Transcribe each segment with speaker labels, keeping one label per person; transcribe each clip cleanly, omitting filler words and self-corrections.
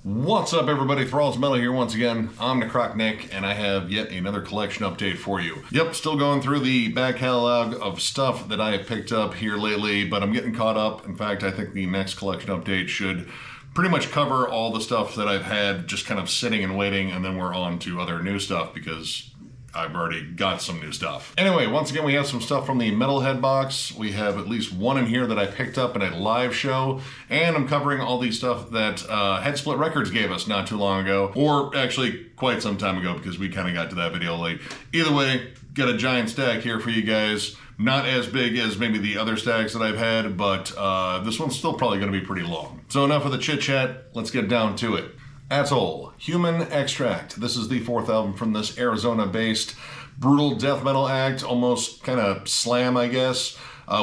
Speaker 1: What's up, everybody? Thralls Metal here once again. I'm Necrotic, and I have yet another collection update for you. Yep, still going through the back catalog of stuff that I have picked up here lately, but I'm getting caught up. In fact, I think the next collection update should pretty much cover all the stuff that I've had just kind of sitting and waiting, and then we're on to other new stuff because I've already got some new stuff. Anyway, once again, we have some stuff from the Metalhead Box. We have at least one in here that I picked up in a live show, and I'm covering all the stuff that Head Split Records gave us not too long ago, or actually quite some time ago because we kind of got to that video late. Either way, got a giant stack here for you guys. Not as big as maybe the other stacks that I've had, but this one's still probably going to be pretty long. So enough of the chit chat, let's get down to it. Atoll, Human Extract. This is the fourth album from this Arizona-based brutal death metal act, almost kind of slam, I guess.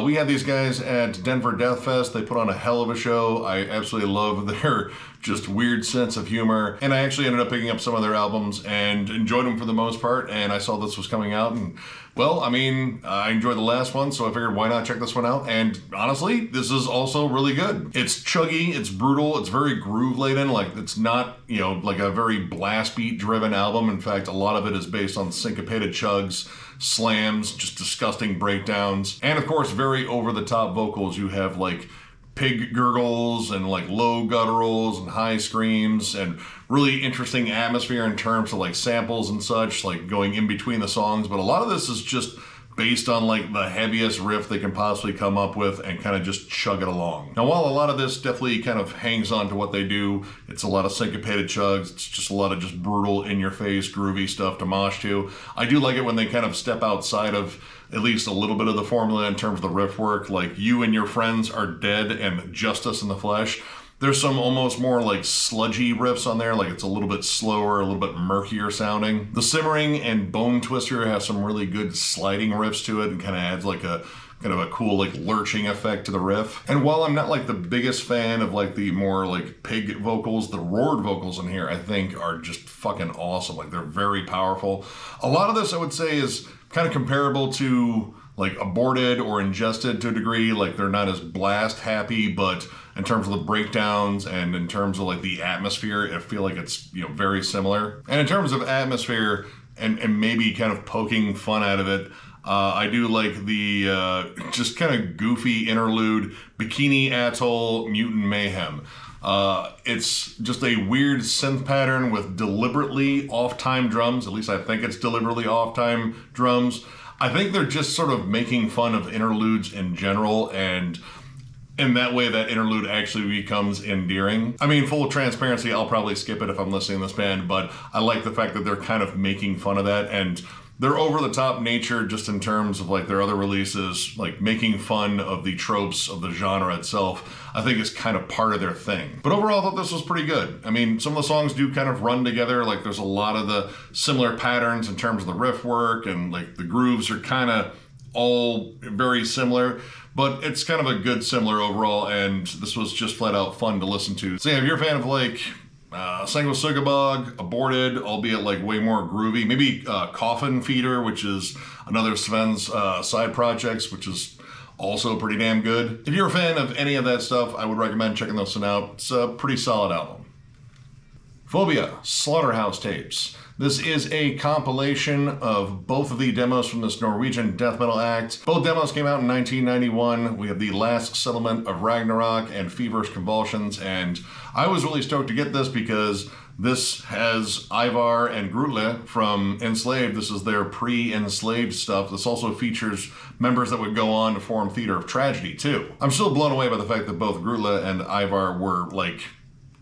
Speaker 1: We had these guys at Denver Death Fest. They put on a hell of a show. I absolutely love their just weird sense of humor. And I actually ended up picking up some of their albums and enjoyed them for the most part. And I saw this was coming out, and well, I mean, I enjoyed the last one, so I figured why not check this one out. And honestly, this is also really good. It's chuggy, it's brutal, it's very groove laden. Like, it's not, you know, like a very blast beat driven album. In fact, a lot of it is based on syncopated chugs, slams, just disgusting breakdowns, and of course, very over the top vocals. You have like pig gurgles and like low gutturals and high screams and really interesting atmosphere in terms of like samples and such, like going in between the songs. But a lot of this is just based on like the heaviest riff they can possibly come up with and kind of just chug it along. Now, while a lot of this definitely kind of hangs on to what they do, it's a lot of syncopated chugs, it's just a lot of just brutal, in-your-face, groovy stuff to mosh to. I do like it when they kind of step outside of at least a little bit of the formula in terms of the riff work, like You and Your Friends Are Dead and Justice in the Flesh. There's some almost more like sludgy riffs on there, like it's a little bit slower, a little bit murkier sounding. The Simmering and Bone Twister has some really good sliding riffs to it and kind of adds like a kind of a cool like lurching effect to the riff. And while I'm not like the biggest fan of like the more like pig vocals, the roared vocals in here I think are just fucking awesome. Like, they're very powerful. A lot of this I would say is kind of comparable to like Aborted or Ingested to a degree. Like, they're not as blast happy, but in terms of the breakdowns and in terms of like the atmosphere, I feel like it's, you know, very similar. And in terms of atmosphere and maybe kind of poking fun out of it, I do like the just kind of goofy interlude, Bikini Atoll Mutant Mayhem. It's just a weird synth pattern with deliberately off-time drums. At least I think it's deliberately off-time drums. I think they're just sort of making fun of interludes in general, and in that way that interlude actually becomes endearing. I mean, full transparency, I'll probably skip it if I'm listening to this band, but I like the fact that they're kind of making fun of that, and their over-the-top nature just in terms of like their other releases, like making fun of the tropes of the genre itself, I think is kind of part of their thing. But overall, I thought this was pretty good. I mean, some of the songs do kind of run together. Like, there's a lot of the similar patterns in terms of the riff work, and like the grooves are kind of all very similar, but it's kind of a good similar overall, and this was just flat out fun to listen to. So yeah, if you're a fan of like Sugabog, Aborted, albeit like way more groovy, maybe Coffin Feeder, which is another Sven's side projects, which is also pretty damn good. If you're a fan of any of that stuff, I would recommend checking those out. It's a pretty solid album. Phobia, Slaughterhouse tapes. This is a compilation of both of the demos from this Norwegian death metal act. Both demos came out in 1991. We have The Last Settlement of Ragnarok and Feverish Convulsions, and I was really stoked to get this because this has Ivar and Gridlink from Enslaved. This is their pre-Enslaved stuff. This also features members that would go on to form Theater of Tragedy too. I'm still blown away by the fact that both Gridlink and Ivar were like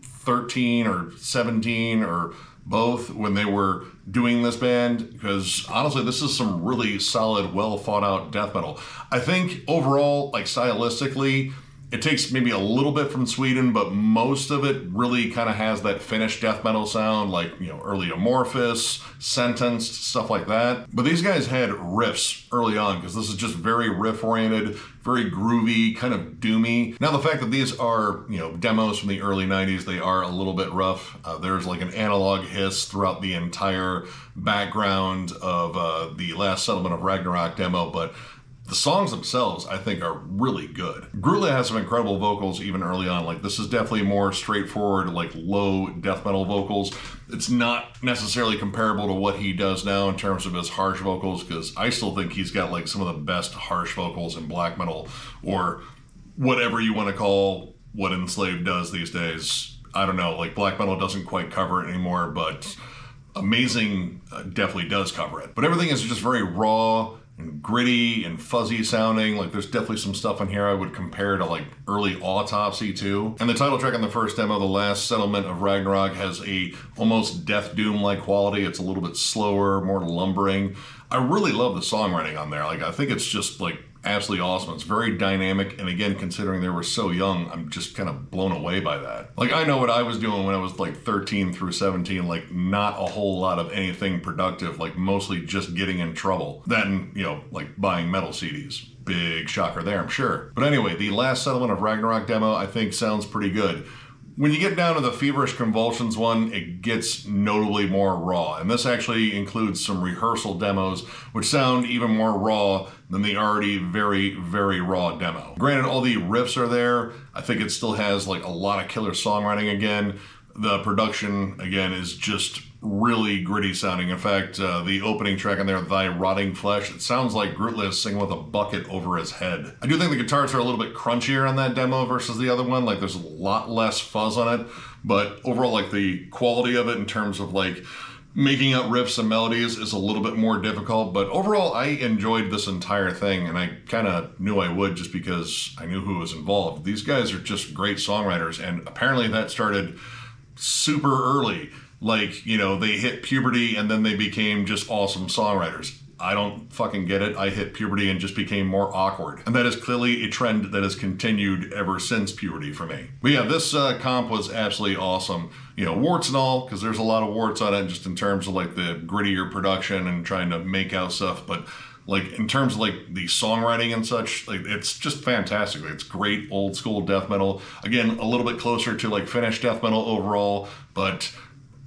Speaker 1: 13 or 17 or both when they were doing this band, because honestly this is some really solid, well thought out death metal. I think overall, like stylistically, it takes maybe a little bit from Sweden, but most of it really kind of has that Finnish death metal sound, like, you know, early Amorphous, Sentenced, stuff like that. But these guys had riffs early on, because this is just very riff oriented, very groovy, kind of doomy. Now, the fact that these are, you know, demos from the early 90s, they are a little bit rough. There's like an analog hiss throughout the entire background of the Last Settlement of Ragnarok demo, but the songs themselves, I think, are really good. Gridlink has some incredible vocals even early on. Like, this is definitely more straightforward, like low death metal vocals. It's not necessarily comparable to what he does now in terms of his harsh vocals, because I still think he's got like some of the best harsh vocals in black metal, or whatever you want to call what Enslaved does these days. I don't know, like black metal doesn't quite cover it anymore, but Amazing definitely does cover it. But everything is just very raw and gritty and fuzzy sounding. Like, there's definitely some stuff in here I would compare to like early Autopsy too. And the title track on the first demo, The Last Settlement of Ragnarok, has a almost Death Doom-like quality. It's a little bit slower, more lumbering. I really love the songwriting on there. Like, I think it's just like absolutely awesome. It's very dynamic, and again, considering they were so young, I'm just kind of blown away by that. Like, I know what I was doing when I was like 13 through 17, like not a whole lot of anything productive, like mostly just getting in trouble. Then, you know, like buying metal CDs. Big shocker there, I'm sure. But anyway, the Last Settlement of Ragnarok demo, I think, sounds pretty good. When you get down to the Feverish Convulsions one, it gets notably more raw. And this actually includes some rehearsal demos, which sound even more raw than the already very, very raw demo. Granted, all the riffs are there. I think it still has like a lot of killer songwriting again. The production, again, is just really gritty sounding. In fact, the opening track on there, Thy Rotting Flesh, it sounds like Gridlink is singing with a bucket over his head. I do think the guitars are a little bit crunchier on that demo versus the other one. Like, there's a lot less fuzz on it, but overall, like, the quality of it in terms of like making out riffs and melodies is a little bit more difficult. But overall, I enjoyed this entire thing, and I kind of knew I would just because I knew who was involved. These guys are just great songwriters, and apparently that started super early. Like, you know, they hit puberty and then they became just awesome songwriters. I don't fucking get it. I hit puberty and just became more awkward. And that is clearly a trend that has continued ever since puberty for me. But yeah, this comp was absolutely awesome. You know, warts and all, because there's a lot of warts on it just in terms of like the grittier production and trying to make out stuff. But like in terms of like the songwriting and such, like it's just fantastic. It's great old school death metal. Again, a little bit closer to like Finnish death metal overall, but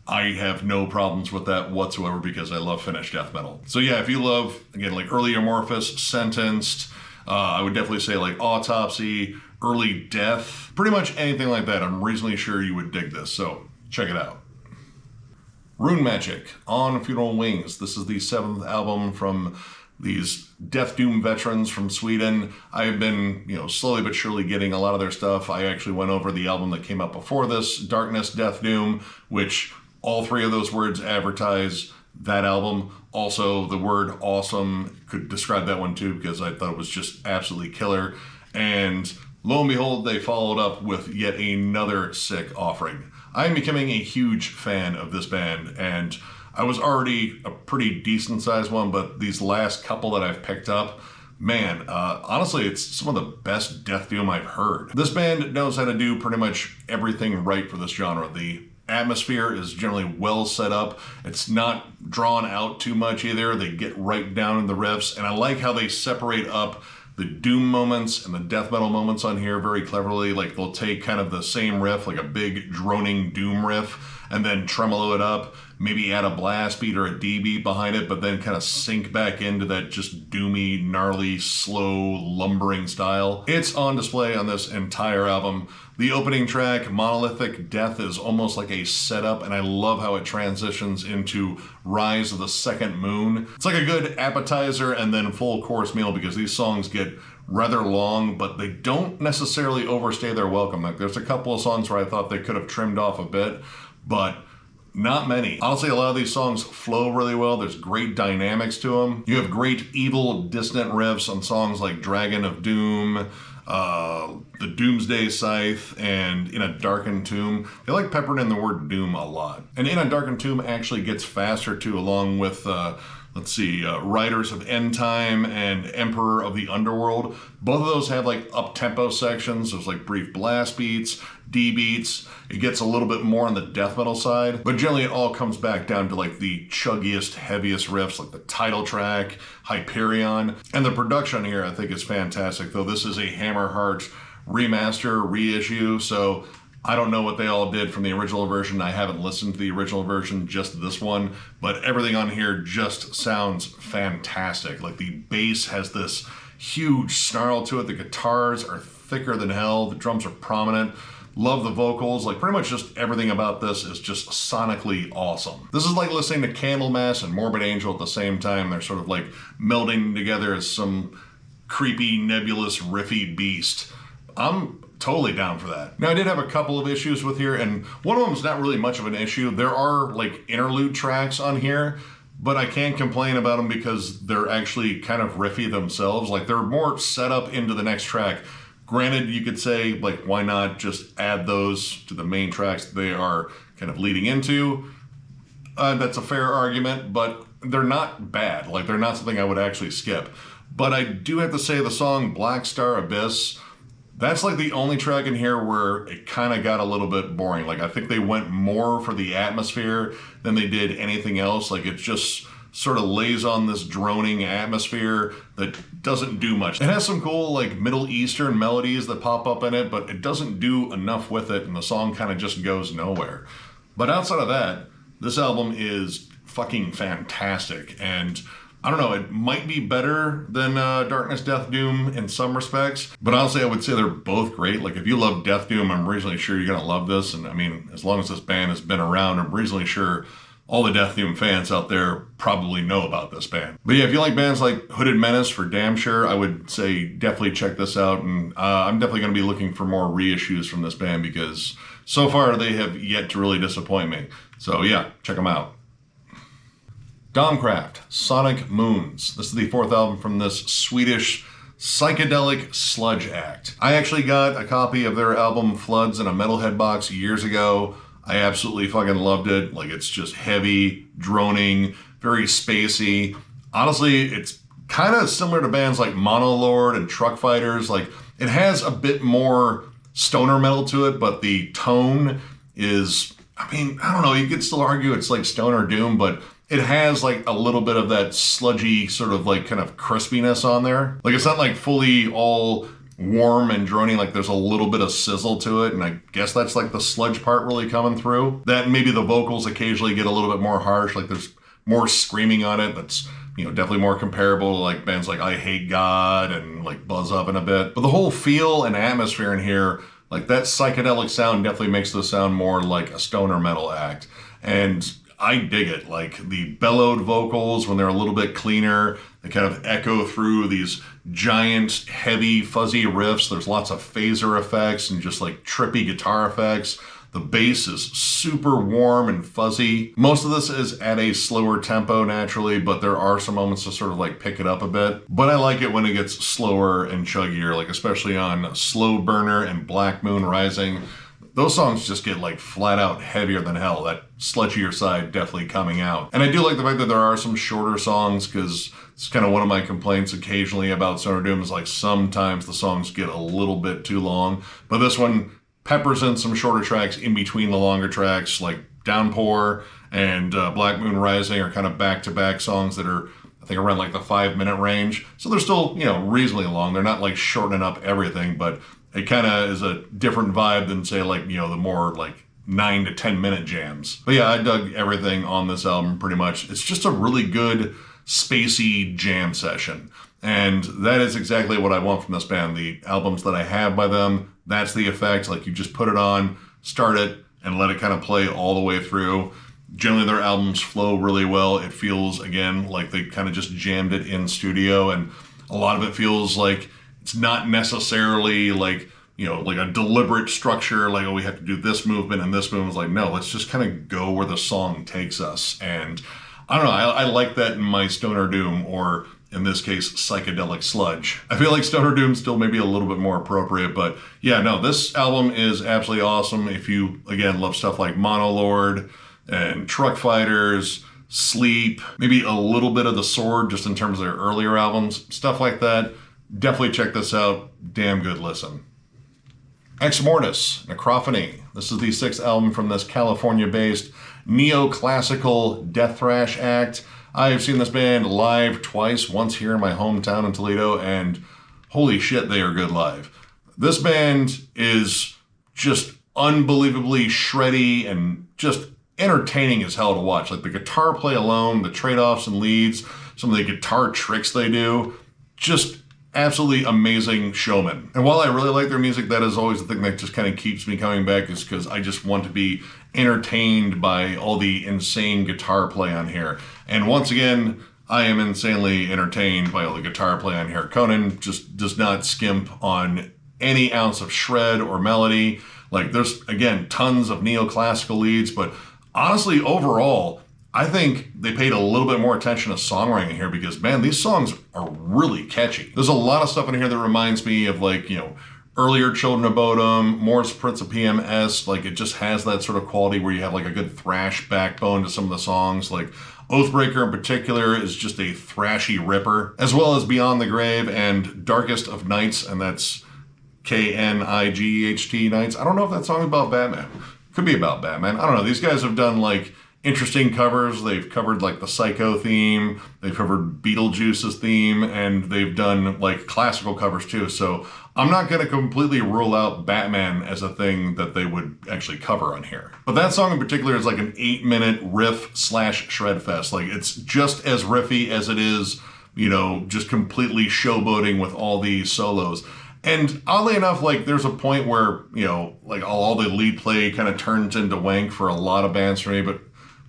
Speaker 1: I have no problems with that whatsoever because I love Finnish death metal. So yeah, if you love, again, like early Amorphous, Sentenced, I would definitely say like Autopsy, early Death, pretty much anything like that, I'm reasonably sure you would dig this, so check it out. Runmagick, On Funeral Wings. This is the 7th album from these Death Doom veterans from Sweden. I have been, you know, slowly but surely getting a lot of their stuff. I actually went over the album that came out before this, Darkness, Death Doom, which all three of those words advertise that album. Also, the word awesome could describe that one too, because I thought it was just absolutely killer. And lo and behold, they followed up with yet another sick offering. I am becoming a huge fan of this band, and I was already a pretty decent sized one, but these last couple that I've picked up, man, honestly, it's some of the best death doom I've heard. This band knows how to do pretty much everything right for this genre. The atmosphere is generally well set up. It's not drawn out too much either. They get right down in the riffs, and I like how they separate up the doom moments and the death metal moments on here very cleverly. Like, they'll take kind of the same riff, like a big droning doom riff, and then tremolo it up, maybe add a blast beat or a D beat behind it, but then kind of sink back into that just doomy, gnarly, slow, lumbering style. It's on display on this entire album. The opening track, Monolithic Death, is almost like a setup, and I love how it transitions into Rise of the Second Moon. It's like a good appetizer and then full course meal, because these songs get rather long, but they don't necessarily overstay their welcome. Like, there's a couple of songs where I thought they could have trimmed off a bit, but not many. Honestly, a lot of these songs flow really well. There's great dynamics to them. You have great evil, dissonant riffs on songs like Dragon of Doom, the Doomsday Scythe, and In a Darkened Tomb. They like peppered in the word doom a lot. And In a Darkened Tomb actually gets faster too, along with Riders of End Time and Emperor of the Underworld. Both of those have like up-tempo sections. There's like brief blast beats, D beats. It gets a little bit more on the death metal side, but generally it all comes back down to like the chuggiest, heaviest riffs, like the title track, Hyperion. And the production here I think is fantastic, though this is a Hammerheart remaster, reissue, so I don't know what they all did from the original version. I haven't listened to the original version, just this one, but everything on here just sounds fantastic. Like, the bass has this huge snarl to it. The guitars are thicker than hell. The drums are prominent. Love the vocals. Like, pretty much just everything about this is just sonically awesome. This is like listening to Candlemass and Morbid Angel at the same time. They're sort of like melding together as some creepy, nebulous, riffy beast. I'm totally down for that. Now, I did have a couple of issues with here, and one of them is not really much of an issue. There are like interlude tracks on here, but I can't complain about them because they're actually kind of riffy themselves. Like, they're more set up into the next track. Granted, you could say, like, why not just add those to the main tracks that they are kind of leading into? That's a fair argument, but they're not bad. Like, they're not something I would actually skip. But I do have to say the song Black Star Abyss, that's like the only track in here where it kind of got a little bit boring. Like, I think they went more for the atmosphere than they did anything else. Like, it just sort of lays on this droning atmosphere that doesn't do much. It has some cool like Middle Eastern melodies that pop up in it, but it doesn't do enough with it, and the song kind of just goes nowhere. But outside of that, this album is fucking fantastic, and I don't know, it might be better than Darkness, Death, Doom in some respects, but honestly I would say they're both great. Like, if you love Death Doom, I'm reasonably sure you're gonna love this, and I mean, as long as this band has been around, I'm reasonably sure all the Death Doom fans out there probably know about this band. But yeah, if you like bands like Hooded Menace, for damn sure, I would say definitely check this out. And I'm definitely going to be looking for more reissues from this band because so far they have yet to really disappoint me. So yeah, check them out. Domkraft, Sonic Moons. This is the 4th album from this Swedish psychedelic sludge act. I actually got a copy of their album Floods in a Metalhead box years ago. I absolutely fucking loved it. Like, it's just heavy, droning, very spacey. Honestly, it's kind of similar to bands like Monolord and Truck Fighters. Like, it has a bit more stoner metal to it, but the tone is, I mean, I don't know, you could still argue it's like stoner doom, but it has like a little bit of that sludgy sort of like kind of crispiness on there. Like, it's not like fully all warm and droning, like there's a little bit of sizzle to it, and I guess that's like the sludge part really coming through. That maybe the vocals occasionally get a little bit more harsh, like there's more screaming on it that's, you know, definitely more comparable to like bands like I Hate God and like Buzz Oven a bit. But the whole feel and atmosphere in here, like that psychedelic sound definitely makes this sound more like a stoner metal act. And I dig it. Like the bellowed vocals, when they're a little bit cleaner, they kind of echo through these giant, heavy, fuzzy riffs. There's lots of phaser effects and just like trippy guitar effects. The bass is super warm and fuzzy. Most of this is at a slower tempo naturally, but there are some moments to sort of like pick it up a bit. But I like it when it gets slower and chuggier, like especially on Slow Burner and Black Moon Rising. Those songs just get like flat out heavier than hell. That sludgier side definitely coming out. And I do like the fact that there are some shorter songs, because it's kind of one of my complaints occasionally about Stoner Doom is like sometimes the songs get a little bit too long. But this one peppers in some shorter tracks in between the longer tracks, like Downpour and Black Moon Rising are kind of back-to-back songs that are, I think, around like the 5-minute range. So they're still, you know, reasonably long. They're not like shortening up everything, but it kind of is a different vibe than, say, like, you know, the more like 9 to 10 minute jams. But yeah, I dug everything on this album pretty much. It's just a really good spacey jam session. And that is exactly what I want from this band. The albums that I have by them, that's the effect. Like, you just put it on, start it, and let it kind of play all the way through. Generally, their albums flow really well. It feels, again, like they kind of just jammed it in studio, and a lot of it feels like it's not necessarily like, you know, like a deliberate structure, like, oh, we have to do this movement and this movement. It's like, no, let's just kind of go where the song takes us. And I don't know, I like that in my Stoner Doom, or in this case, psychedelic sludge. I feel like Stoner Doom still maybe a little bit more appropriate, but yeah, no, this album is absolutely awesome. If you, again, love stuff like Monolord and Truck Fighters, Sleep, maybe a little bit of The Sword, just in terms of their earlier albums, stuff like that, definitely check this out. Damn good listen. Exmortus Necrophony. This is the 6th album from this California-based neoclassical death thrash act. I have seen this band live twice, once here in my hometown in Toledo, and holy shit, they are good live. This band is just unbelievably shreddy and just entertaining as hell to watch. Like the guitar play alone, the trade-offs and leads, some of the guitar tricks they do, just absolutely amazing showmen. And while I really like their music, that is always the thing that just kind of keeps me coming back, is because I just want to be entertained by all the insane guitar play on here. And once again, I am insanely entertained by all the guitar play on here. Conan just does not skimp on any ounce of shred or melody. Like, there's, again, tons of neoclassical leads, but honestly, overall, I think they paid a little bit more attention to songwriting here, because, man, these songs are really catchy. There's a lot of stuff in here that reminds me of, like, you know, earlier Children of Bodom, Morris Prince of PM-esque. Like, it just has that sort of quality where you have, like, a good thrash backbone to some of the songs. Like, Oathbreaker in particular is just a thrashy ripper, as well as Beyond the Grave and Darkest of Nights, and that's Knight Nights. I don't know if that song is about Batman. Could be about Batman. I don't know. These guys have done, like, interesting covers. They've covered, like, the Psycho theme, they've covered Beetlejuice's theme, and they've done, like, classical covers too. So I'm not going to completely rule out Batman as a thing that they would actually cover on here. But that song in particular is like an 8-minute riff slash shred fest. Like, it's just as riffy as it is, you know, just completely showboating with all these solos. And oddly enough, like, there's a point where, you know, like, all the lead play kind of turns into wank for a lot of bands for me, but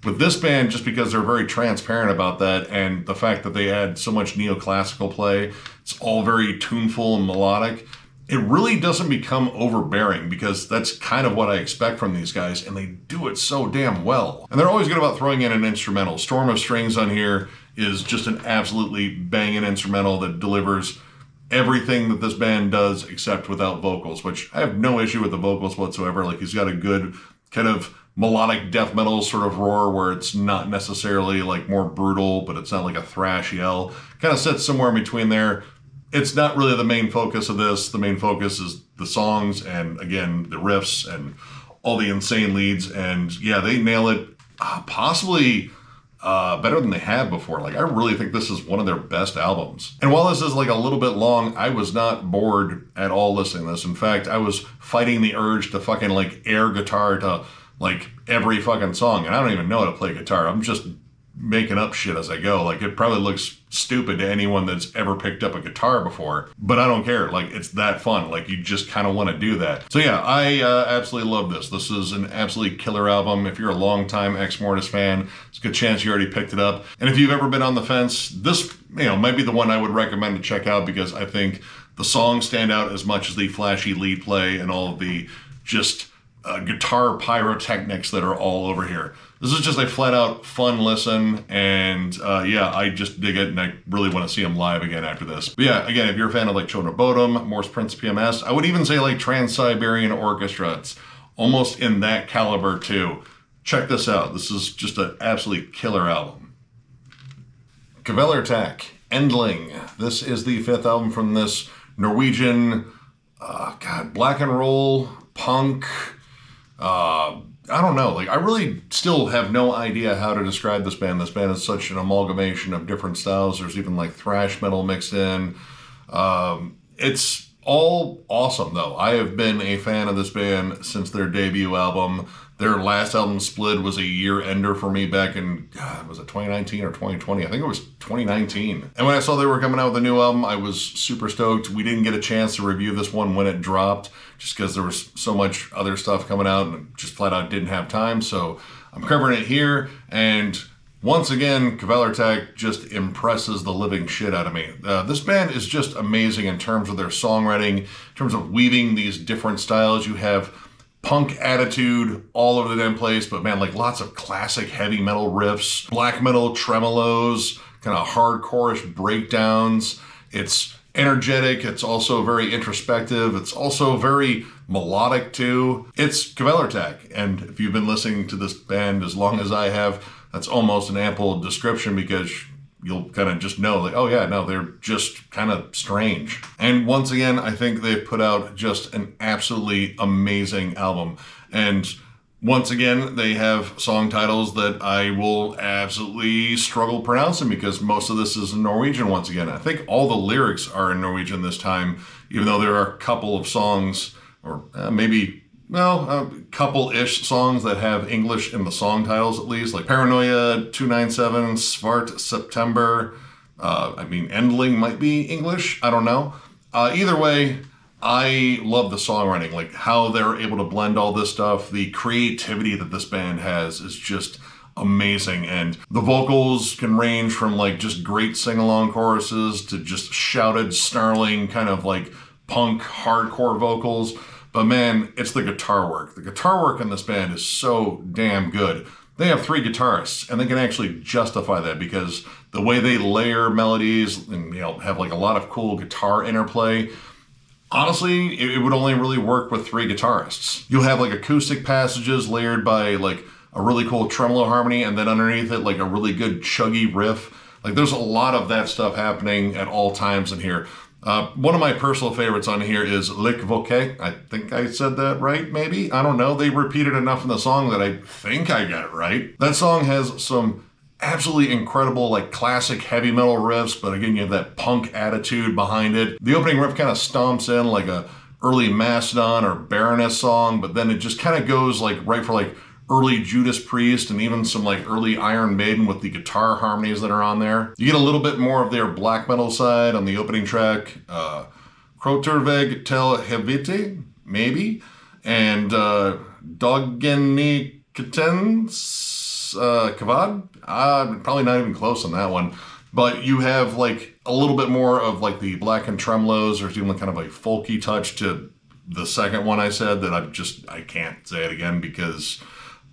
Speaker 1: with this band, just because they're very transparent about that, and the fact that they add so much neoclassical play, it's all very tuneful and melodic, it really doesn't become overbearing, because that's kind of what I expect from these guys, and they do it so damn well. And they're always good about throwing in an instrumental. Storm of Strings on here is just an absolutely banging instrumental that delivers everything that this band does except without vocals, which I have no issue with the vocals whatsoever. Like, he's got a good kind of melodic death metal sort of roar where it's not necessarily like more brutal, but it's not like a thrash yell. Kind of sits somewhere in between there. It's not really the main focus of this. The main focus is the songs and, again, the riffs and all the insane leads. And yeah, they nail it possibly better than they have before. Like, I really think this is one of their best albums. And while this is like a little bit long, I was not bored at all listening to this. In fact, I was fighting the urge to fucking like air guitar to like every fucking song, and I don't even know how to play guitar. I'm just making up shit as I go. Like, it probably looks stupid to anyone that's ever picked up a guitar before, but I don't care. Like, it's that fun. Like, you just kind of want to do that. So yeah, I absolutely love this. This is an absolutely killer album. If you're a longtime Exmortus fan, it's a good chance you already picked it up. And if you've ever been on the fence, this, you know, might be the one I would recommend to check out, because I think the songs stand out as much as the flashy lead play and all of the just guitar pyrotechnics that are all over here. This is just a flat out fun listen, and yeah, I just dig it, and I really want to see them live again after this. But yeah, again, if you're a fan of like Children of Bodom, Morse Prince PMS, I would even say like Trans-Siberian Orchestra. It's almost in that caliber too. Check this out. This is just an absolutely killer album. Kvelertak Endling. This is the 5th album from this Norwegian, black and roll, punk, I don't know. Like, I really still have no idea how to describe this band. This band is such an amalgamation of different styles. There's even like thrash metal mixed in. It's all awesome though. I have been a fan of this band since their debut album. Their last album, Split, was a year ender for me back in, was it 2019 or 2020? I think it was 2019. And when I saw they were coming out with a new album, I was super stoked. We didn't get a chance to review this one when it dropped, just because there was so much other stuff coming out and just flat out didn't have time. So I'm covering it here. And once again, Kvelertak just impresses the living shit out of me. This band is just amazing in terms of their songwriting, in terms of weaving these different styles. You have punk attitude all over the damn place, but man, like lots of classic heavy metal riffs, black metal tremolos, kind of hardcore-ish breakdowns. It's energetic. It's also very introspective. It's also very melodic too. It's Kvelertak, and if you've been listening to this band as long as I have, that's almost an ample description, because you'll kind of just know, like, oh yeah, no, they're just kind of strange. And once again, I think they've put out just an absolutely amazing album. And once again, they have song titles that I will absolutely struggle pronouncing, because most of this is in Norwegian once again. I think all the lyrics are in Norwegian this time, even though there are a couple of songs, or a couple-ish songs that have English in the song titles at least, like Paranoia 297, Svart September. Endling might be English, I don't know. Either way, I love the songwriting, like how they're able to blend all this stuff. The creativity that this band has is just amazing, and the vocals can range from like just great sing-along choruses to just shouted, snarling kind of like punk hardcore vocals. But man, it's the guitar work. The guitar work in this band is so damn good. They have 3 guitarists, and they can actually justify that because the way they layer melodies and, you know, have like a lot of cool guitar interplay. Honestly, it would only really work with 3 guitarists. You'll have like acoustic passages layered by like a really cool tremolo harmony, and then underneath it, like a really good chuggy riff. Like there's a lot of that stuff happening at all times in here. One of my personal favorites on here is Lick Voquet. I think I said that right, maybe? I don't know. They repeated enough in the song that I think I got it right. That song has some absolutely incredible, like classic heavy metal riffs, but again, you have that punk attitude behind it. The opening riff kind of stomps in like a early Mastodon or Baroness song, but then it just kind of goes like right for like early Judas Priest and even some like early Iron Maiden with the guitar harmonies that are on there. You get a little bit more of their black metal side on the opening track, Kroterveg Tel Hevite, maybe, and Doggeniketens Kavad. Probably not even close on that one. But you have like a little bit more of like the blackened tremolos. There's even kind of a folky touch to the second one I said that I can't say it again because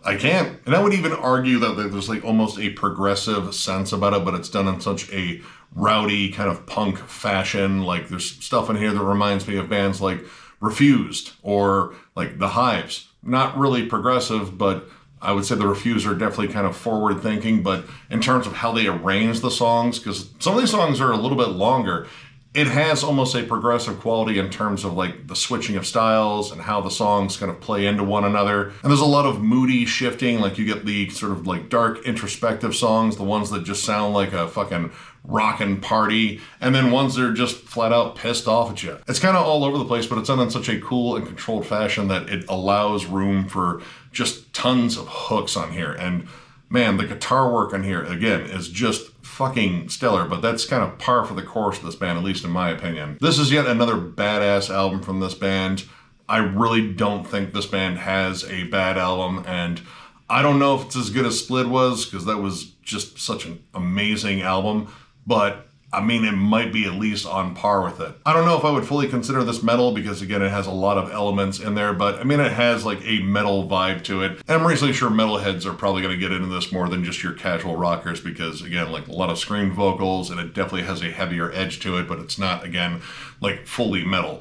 Speaker 1: I can't. And I would even argue that there's like almost a progressive sense about it, but it's done in such a rowdy kind of punk fashion. Like there's stuff in here that reminds me of bands like Refused or like The Hives. Not really progressive, but I would say the Refused are definitely kind of forward thinking, but in terms of how they arrange the songs, because some of these songs are a little bit longer, it has almost a progressive quality in terms of like the switching of styles and how the songs kind of play into one another. And there's a lot of moody shifting, like you get the sort of like dark introspective songs, the ones that just sound like a fucking rockin' party, and then ones that are just flat out pissed off at you. It's kind of all over the place, but it's done in such a cool and controlled fashion that it allows room for just tons of hooks on here. And man, the guitar work on here, again, is just fucking stellar, but that's kind of par for the course of this band, at least in my opinion. This is yet another badass album from this band. I really don't think this band has a bad album, and I don't know if it's as good as Split was, because that was just such an amazing album, but I mean, it might be at least on par with it. I don't know if I would fully consider this metal because, again, it has a lot of elements in there, but I mean, it has like a metal vibe to it. And I'm reasonably sure metalheads are probably going to get into this more than just your casual rockers because, again, like a lot of screamed vocals, and it definitely has a heavier edge to it, but it's not, again, like fully metal.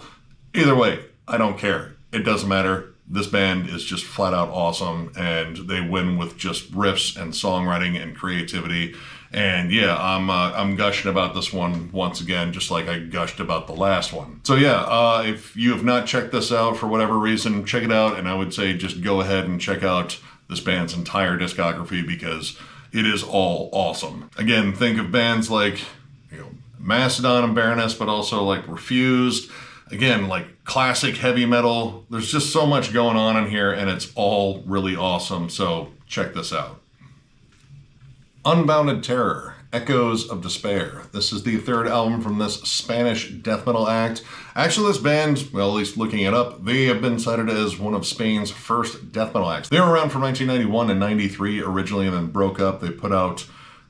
Speaker 1: Either way, I don't care. It doesn't matter. This band is just flat out awesome, and they win with just riffs and songwriting and creativity. And yeah, I'm gushing about this one once again, just like I gushed about the last one. So yeah, if you have not checked this out for whatever reason, check it out. And I would say just go ahead and check out this band's entire discography because it is all awesome. Again, think of bands like, you know, Mastodon and Baroness, but also like Refused. Again, like classic heavy metal. There's just so much going on in here, and it's all really awesome. So check this out. Unbounded Terror, Echoes of Despair. This is the third album from this Spanish death metal act. Actually, this band, well, at least looking it up, they have been cited as one of Spain's first death metal acts. They were around from 1991 and 93 originally, and then broke up. They put out,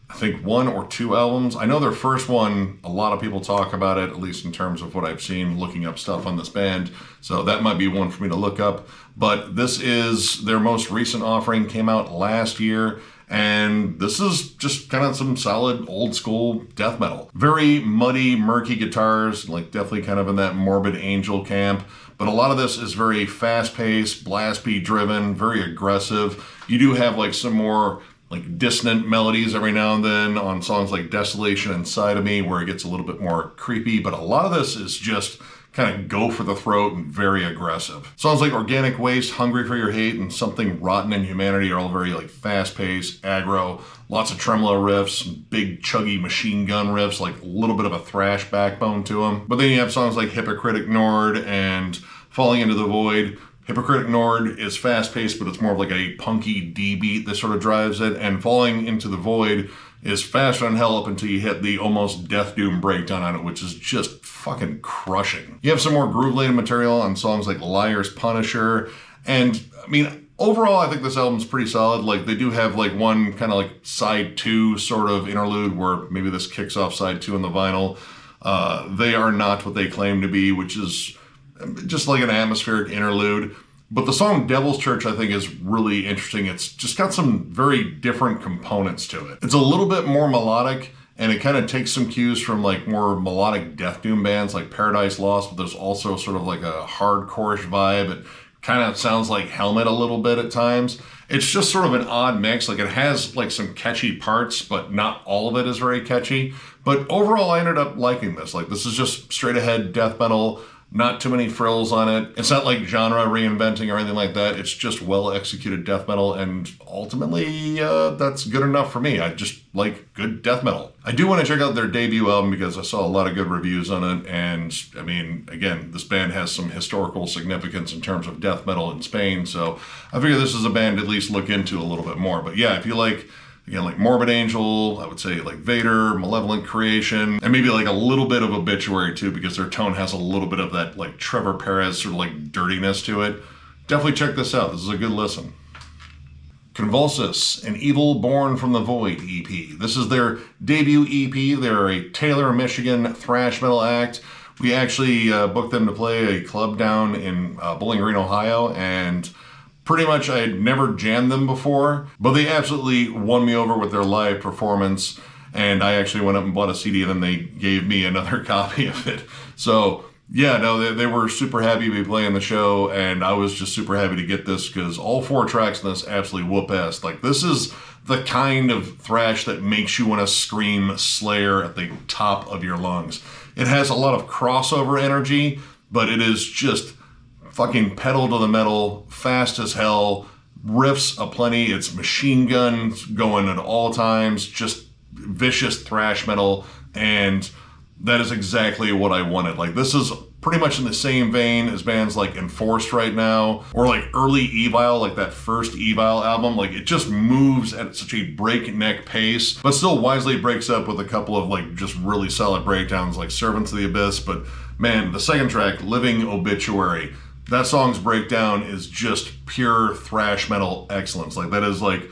Speaker 1: I think, 1 or 2 albums. I know their first one, a lot of people talk about it, at least in terms of what I've seen looking up stuff on this band. So that might be one for me to look up. But this is their most recent offering, came out last year. And this is just kind of some solid old school death metal. Very muddy, murky guitars, like definitely kind of in that Morbid Angel camp. But a lot of this is very fast-paced, blast beat driven, very aggressive. You do have like some more like dissonant melodies every now and then on songs like Desolation Inside of Me, where it gets a little bit more creepy. But a lot of this is just kind of go for the throat and very aggressive. Songs like Organic Waste, Hungry for Your Hate, and Something Rotten in Humanity are all very like fast-paced, aggro, lots of tremolo riffs, big chuggy machine gun riffs, like a little bit of a thrash backbone to them. But then you have songs like Hypocrite Ignored and Falling Into the Void. Hypocritic Nord is fast-paced, but it's more of like a punky D beat that sort of drives it, and Falling into the Void is faster than hell up until you hit the almost Death Doom breakdown on it, which is just fucking crushing. You have some more groove-laden material on songs like Liar's Punisher, and I mean, overall, I think this album's pretty solid. Like, they do have like one kind of like side 2 sort of interlude where maybe this kicks off side 2 on the vinyl. They are not what they claim to be, which is just like an atmospheric interlude. But the song Devil's Church, I think, is really interesting. It's just got some very different components to it. It's a little bit more melodic, and it kind of takes some cues from like more melodic death doom bands like Paradise Lost, but there's also sort of like a hardcore-ish vibe. It kind of sounds like Helmet a little bit at times. It's just sort of an odd mix. Like, it has like some catchy parts, but not all of it is very catchy. But overall, I ended up liking this. Like, this is just straight ahead death metal. Not too many frills on it. It's not like genre reinventing or anything like that. It's just well executed death metal, and ultimately that's good enough for me. I just like good death metal. I do want to check out their debut album because I saw a lot of good reviews on it, and I mean, again, this band has some historical significance in terms of death metal in Spain, so I figure this is a band to at least look into a little bit more. But yeah, if you like, again, like Morbid Angel, I would say like Vader, Malevolent Creation, and maybe like a little bit of Obituary too, because their tone has a little bit of that like Trevor Perez sort of like dirtiness to it. Definitely check this out. This is a good listen. Convulsis, An Evil Born from the Void EP. This is their debut EP. They're a Taylor, Michigan thrash metal act. We actually booked them to play a club down in Bowling Green, Ohio, and pretty much I had never jammed them before, but they absolutely won me over with their live performance, and I actually went up and bought a CD, and then they gave me another copy of it. So yeah, no, they were super happy to be playing the show, and I was just super happy to get this because all 4 tracks in this absolutely whoop ass. Like, this is the kind of thrash that makes you want to scream Slayer at the top of your lungs. It has a lot of crossover energy, but it is just fucking pedal to the metal, fast as hell, riffs aplenty. It's machine guns going at all times, just vicious thrash metal, and that is exactly what I wanted. Like, this is pretty much in the same vein as bands like Enforced right now, or like early Evil, like that first Evil album. Like, it just moves at such a breakneck pace, but still wisely breaks up with a couple of like just really solid breakdowns like Servants of the Abyss. But man, the second track, Living Obituary, that song's breakdown is just pure thrash metal excellence. Like, that is like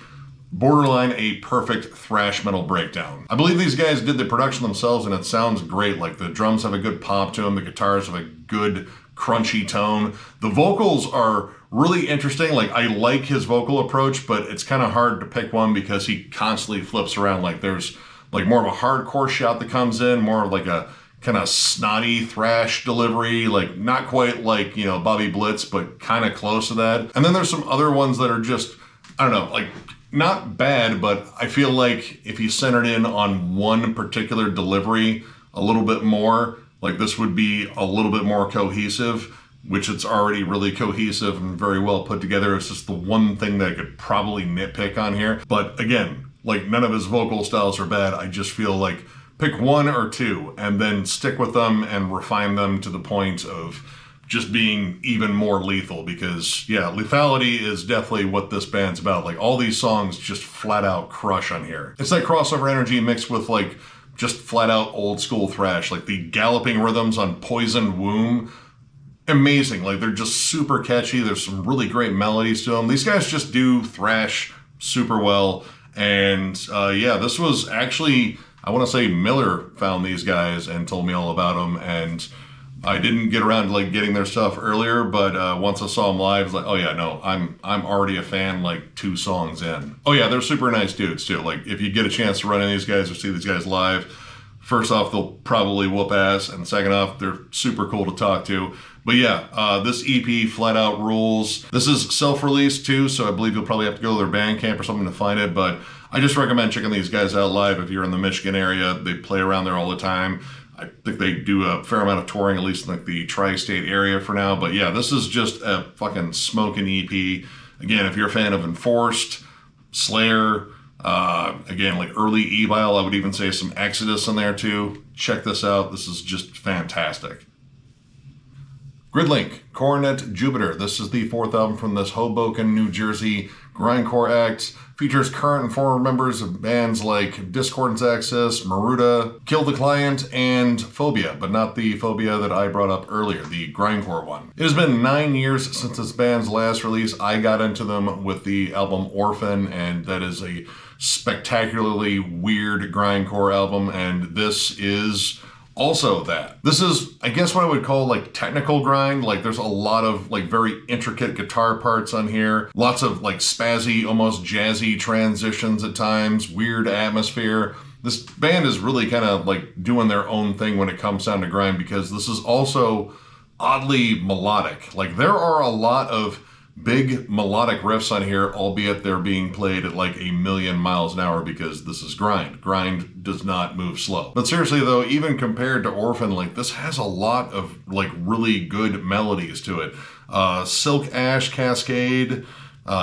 Speaker 1: borderline a perfect thrash metal breakdown. I believe these guys did the production themselves, and it sounds great. Like, the drums have a good pop to them, the guitars have a good crunchy tone. The vocals are really interesting. Like, I like his vocal approach, but it's kind of hard to pick one because he constantly flips around. Like, there's like more of a hardcore shout that comes in, more of like a kind of snotty thrash delivery, like not quite like, you know, Bobby Blitz, but kind of close to that. And then there's some other ones that are just, I don't know, like not bad, but I feel like if you centered in on one particular delivery a little bit more, like this would be a little bit more cohesive, which it's already really cohesive and very well put together. It's just the one thing that I could probably nitpick on here. But again, like none of his vocal styles are bad. I just feel like pick one or two and then stick with them and refine them to the point of just being even more lethal, because yeah, lethality is definitely what this band's about. Like all these songs just flat out crush on here. It's that crossover energy mixed with like just flat out old school thrash, like the galloping rhythms on Poisoned Womb. Amazing. Like they're just super catchy. There's some really great melodies to them. These guys just do thrash super well. And yeah, this was actually, I want to say Miller found these guys and told me all about them. And I didn't get around to like getting their stuff earlier, but once I saw them live, I was like, oh yeah, no, I'm already a fan like 2 songs in. Oh yeah, they're super nice dudes too. Like if you get a chance to run into these guys or see these guys live, first off, they'll probably whoop ass, and second off, they're super cool to talk to. But yeah, this EP flat out rules. This is self-released too, so I believe you'll probably have to go to their Bandcamp or something to find it, but I just recommend checking these guys out live if you're in the Michigan area. They play around there all the time. I think they do a fair amount of touring, at least in like the tri-state area for now. But yeah, this is just a fucking smoking EP. Again, if you're a fan of Enforced, Slayer, again, like early Evil, I would even say some Exodus in there too. Check this out. This is just fantastic. Gridlink, Coronet, Jupiter. This is the fourth album from this Hoboken, New Jersey grindcore act. Features current and former members of bands like Discordance Access, Maruda, Kill the Client, and Phobia, but not the Phobia that I brought up earlier, the grindcore one. It has been 9 years since this band's last release. I got into them with the album Orphan, and that is a spectacularly weird grindcore album, and this is also that. This is, I guess, what I would call like technical grind. Like there's a lot of like very intricate guitar parts on here. Lots of like spazzy, almost jazzy transitions at times. Weird atmosphere. This band is really kind of like doing their own thing when it comes down to grind, because this is also oddly melodic. Like there are a lot of big melodic riffs on here, albeit they're being played at like 1,000,000 miles an hour, because this is grind. Grind does not move slow. But seriously though, even compared to Orphan, like this has a lot of like really good melodies to it. Silk Ash Cascade,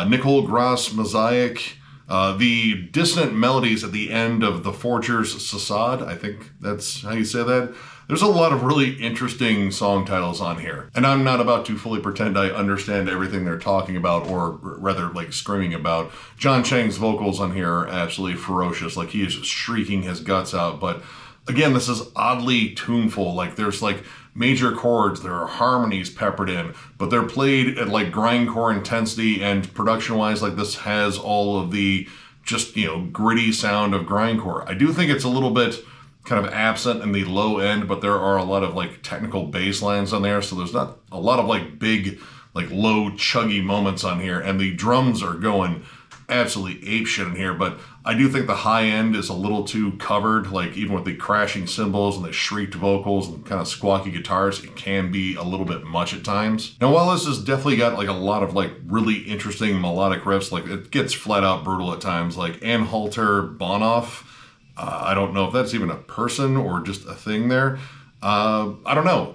Speaker 1: Nickel Gross Mosaic, the dissonant melodies at the end of The Forger's Sassad, I think that's how you say that. There's a lot of really interesting song titles on here. And I'm not about to fully pretend I understand everything they're talking about, or rather like screaming about. John Chang's vocals on here are absolutely ferocious. Like he is shrieking his guts out. But again, this is oddly tuneful. Like there's like major chords, there are harmonies peppered in, but they're played at like grindcore intensity, and production-wise, like this has all of the just, you know, gritty sound of grindcore. I do think it's a little bit kind of absent in the low end, but there are a lot of like technical bass lines on there, so there's not a lot of like big, like low chuggy moments on here, and the drums are going absolutely apeshit in here, but I do think the high end is a little too covered, like even with the crashing cymbals and the shrieked vocals and kind of squawky guitars, it can be a little bit much at times. Now while this has definitely got like a lot of like really interesting melodic riffs, like it gets flat out brutal at times, like Anhalter Bonoff. I don't know if that's even a person or just a thing there. I don't know.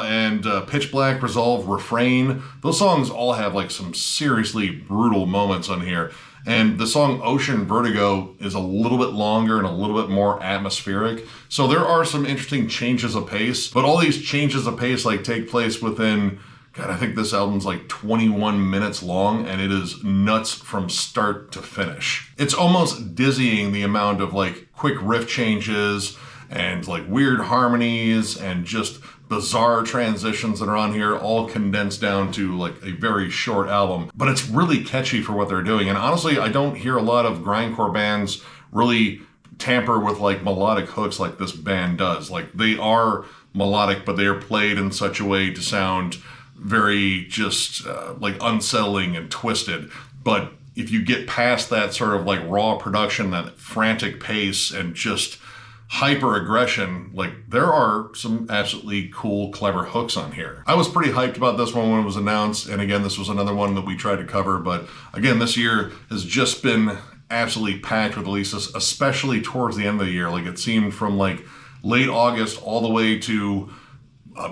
Speaker 1: And Pitch Black, Resolve, Refrain. Those songs all have like some seriously brutal moments on here. And the song Ocean Vertigo is a little bit longer and a little bit more atmospheric. So there are some interesting changes of pace, but all these changes of pace like take place within, God, I think this album's like 21 minutes long, and it is nuts from start to finish. It's almost dizzying the amount of like quick riff changes and like weird harmonies and just bizarre transitions that are on here, all condensed down to like a very short album. But it's really catchy for what they're doing. And honestly, I don't hear a lot of grindcore bands really tamper with like melodic hooks like this band does. Like they are melodic, but they are played in such a way to sound very just like unsettling and twisted. But if you get past that sort of like raw production, that frantic pace and just hyper aggression, like there are some absolutely cool, clever hooks on here. I was pretty hyped about this one when it was announced, and again, this was another one that we tried to cover, but again, this year has just been absolutely packed with releases, especially towards the end of the year. Like it seemed from like late August all the way to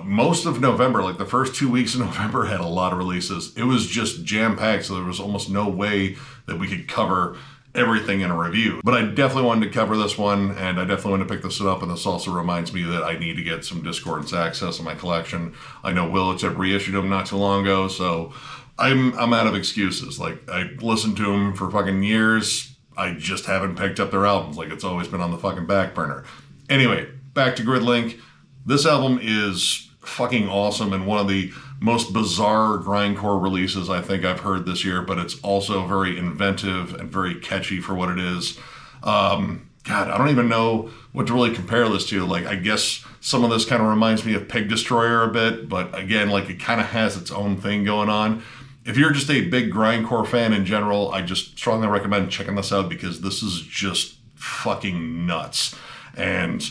Speaker 1: most of November, like the first 2 weeks of November had a lot of releases. It was just jam-packed, so there was almost no way that we could cover everything in a review. But I definitely wanted to cover this one, and I definitely wanted to pick this up, and this also reminds me that I need to get some Discordance Access in my collection. I know Willits had reissued them not too long ago, so I'm out of excuses. Like, I listened to them for fucking years. I just haven't picked up their albums. Like, it's always been on the fucking back burner. Anyway, back to Gridlink. This album is fucking awesome and one of the most bizarre grindcore releases I think I've heard this year, but it's also very inventive and very catchy for what it is. God, I don't even know what to really compare this to. Like, I guess some of this kind of reminds me of Pig Destroyer a bit, but again, like it kind of has its own thing going on. If you're just a big grindcore fan in general, I just strongly recommend checking this out because this is just fucking nuts. And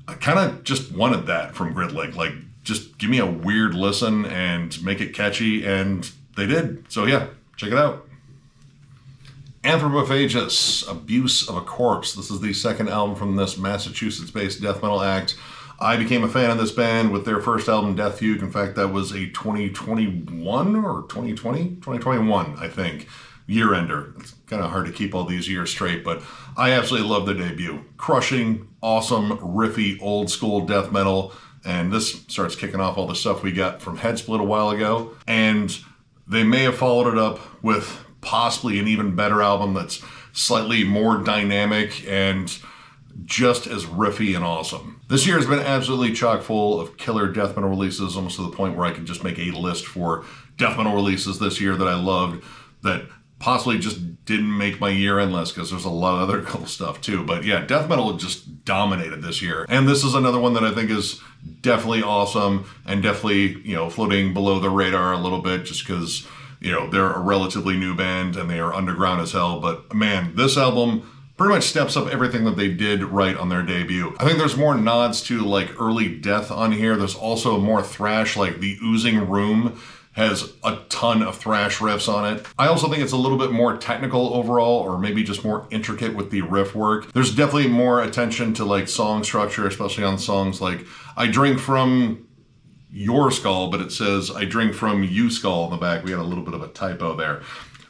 Speaker 1: I kind of just wanted that from Gridlink. Like, just give me a weird listen and make it catchy, and they did. So yeah, check it out. Anthropophagous, Abuse of a Corpse. This is the second album from this Massachusetts-based death metal act. I became a fan of this band with their first album, Death Fugue. In fact, that was a 2021 or 2020? 2021, I think. Year ender. It's kind of hard to keep all these years straight, but I absolutely love their debut. Crushing, awesome, riffy, old school death metal. And this starts kicking off all the stuff we got from Headsplit a while ago. And they may have followed it up with possibly an even better album that's slightly more dynamic and just as riffy and awesome. This year has been absolutely chock full of killer death metal releases, almost to the point where I could just make a list for death metal releases this year that I loved that possibly just didn't make my year-end list, because there's a lot of other cool stuff too. But yeah, death metal just dominated this year. And this is another one that I think is definitely awesome and definitely, you know, floating below the radar a little bit just because, you know, they're a relatively new band and they are underground as hell. But man, this album pretty much steps up everything that they did right on their debut. I think there's more nods to like early death on here. There's also more thrash, like the Oozing Room has a ton of thrash riffs on it. I also think it's a little bit more technical overall, or maybe just more intricate with the riff work. There's definitely more attention to like song structure, especially on songs like I Drink From Your Skull, but it says I Drink From You Skull in the back. We had a little bit of a typo there.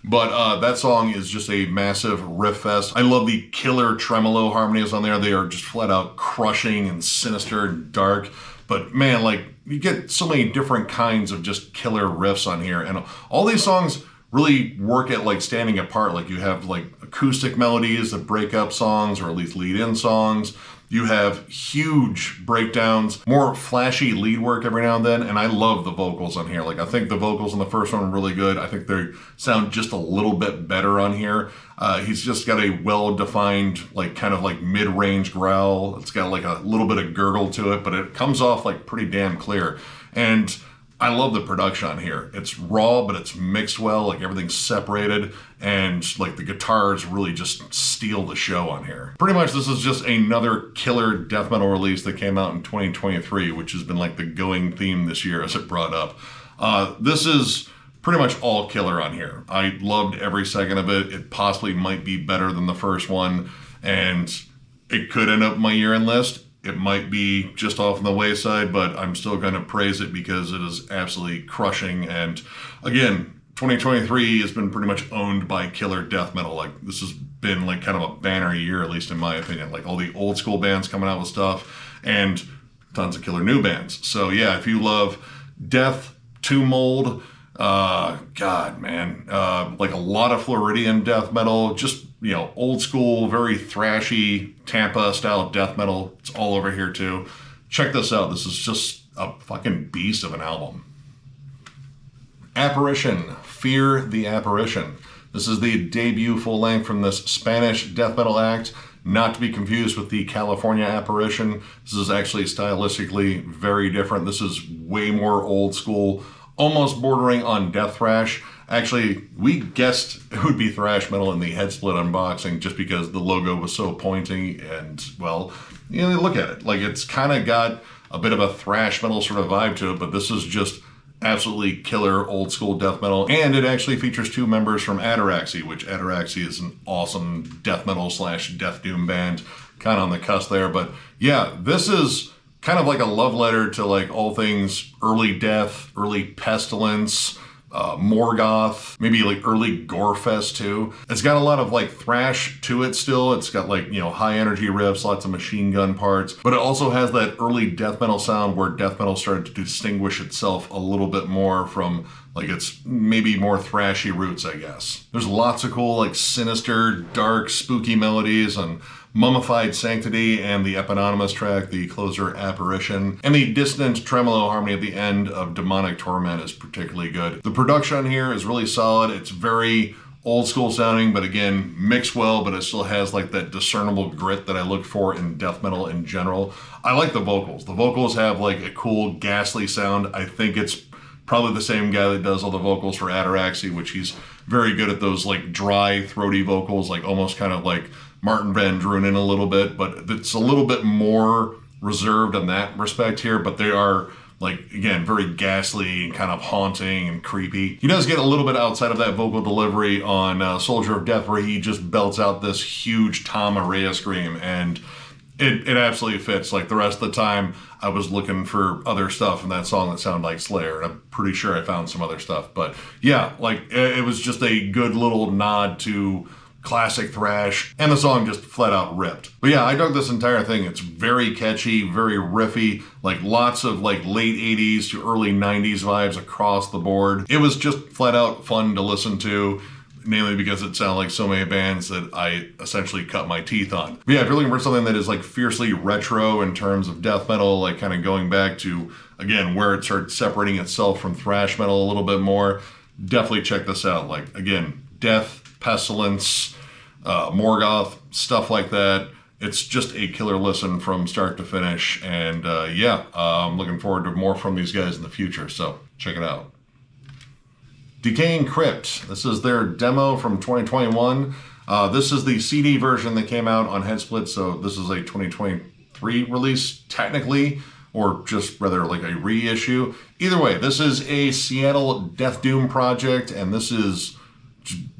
Speaker 1: But that song is just a massive riff fest. I love the killer tremolo harmonies on there. They are just flat out crushing and sinister and dark. But man, like, you get so many different kinds of just killer riffs on here. And all these songs really work at like standing apart. Like you have like acoustic melodies that break up songs, or at least lead in songs. You have huge breakdowns, more flashy lead work every now and then, and I love the vocals on here. Like, I think the vocals on the first one are really good. I think they sound just a little bit better on here. He's just got a well-defined, like, kind of like mid-range growl. It's got like a little bit of gurgle to it, but it comes off like pretty damn clear. And I love the production on here. It's raw, but it's mixed well, like everything's separated, and like the guitars really just steal the show on here. Pretty much this is just another killer death metal release that came out in 2023, which has been like the going theme this year as it brought up. This is pretty much all killer on here. I loved every second of it. It possibly might be better than the first one, and it could end up my year-end list. It might be just off in the wayside, but I'm still going to praise it because it is absolutely crushing. And again, 2023 has been pretty much owned by killer death metal. Like, this has been like kind of a banner year, at least in my opinion. Like, all the old school bands coming out with stuff and tons of killer new bands. So yeah, if you love death, tomb mold, God, man, like a lot of Floridian death metal, just, you know, old school, very thrashy Tampa style death metal. It's all over here too. Check this out. This is just a fucking beast of an album. Apparition, Fear the Apparition. This is the debut full length from this Spanish death metal act, not to be confused with the California Apparition. This is actually stylistically very different. This is way more old school, almost bordering on death thrash. Actually, we guessed it would be thrash metal in the Headsplit unboxing just because the logo was so pointy, and, well, you know, look at it. Like, it's kind of got a bit of a thrash metal sort of vibe to it, but this is just absolutely killer old school death metal. And it actually features two members from Ataraxy, which Ataraxy is an awesome death metal / death doom band, kind of on the cusp there. But yeah, this is kind of like a love letter to like all things early death, early pestilence, Morgoth, maybe like early Gorefest too. It's got a lot of like thrash to it still. It's got like, you know, high energy riffs, lots of machine gun parts, but it also has that early death metal sound where death metal started to distinguish itself a little bit more from like its maybe more thrashy roots, I guess. There's lots of cool like sinister, dark, spooky melodies and Mummified Sanctity and the eponymous track, the closer Apparition, and the dissonant tremolo harmony at the end of Demonic Torment is particularly good. The production here is really solid. It's very old school sounding, but again, mixed well, but it still has like that discernible grit that I look for in death metal in general. I like the vocals. The vocals have like a cool, ghastly sound. I think it's probably the same guy that does all the vocals for Ataraxy, which he's very good at those like dry, throaty vocals, like almost kind of like Martin Van Drunen a little bit, but it's a little bit more reserved in that respect here, but they are, like, again, very ghastly and kind of haunting and creepy. He does get a little bit outside of that vocal delivery on Soldier of Death, where he just belts out this huge Tom Araya scream, and it absolutely fits. Like, the rest of the time, I was looking for other stuff in that song that sounded like Slayer, and I'm pretty sure I found some other stuff. But yeah, like, it was just a good little nod to classic thrash, and the song just flat out ripped. But yeah, I dug this entire thing. It's very catchy, very riffy, like lots of like late 80s to early 90s vibes across the board. It was just flat out fun to listen to, namely because it sounded like so many bands that I essentially cut my teeth on. But yeah, if you're looking for something that is like fiercely retro in terms of death metal, like kind of going back to, again, where it started separating itself from thrash metal a little bit more, definitely check this out. Like, again, death, pestilence, Morgoth, stuff like that. It's just a killer listen from start to finish. And yeah, I'm looking forward to more from these guys in the future. So check it out. Decaying Crypt. This is their demo from 2021. This is the CD version that came out on Headsplit. So this is a 2023 release technically, or just rather like a reissue. Either way, this is a Seattle Death Doom project, and this is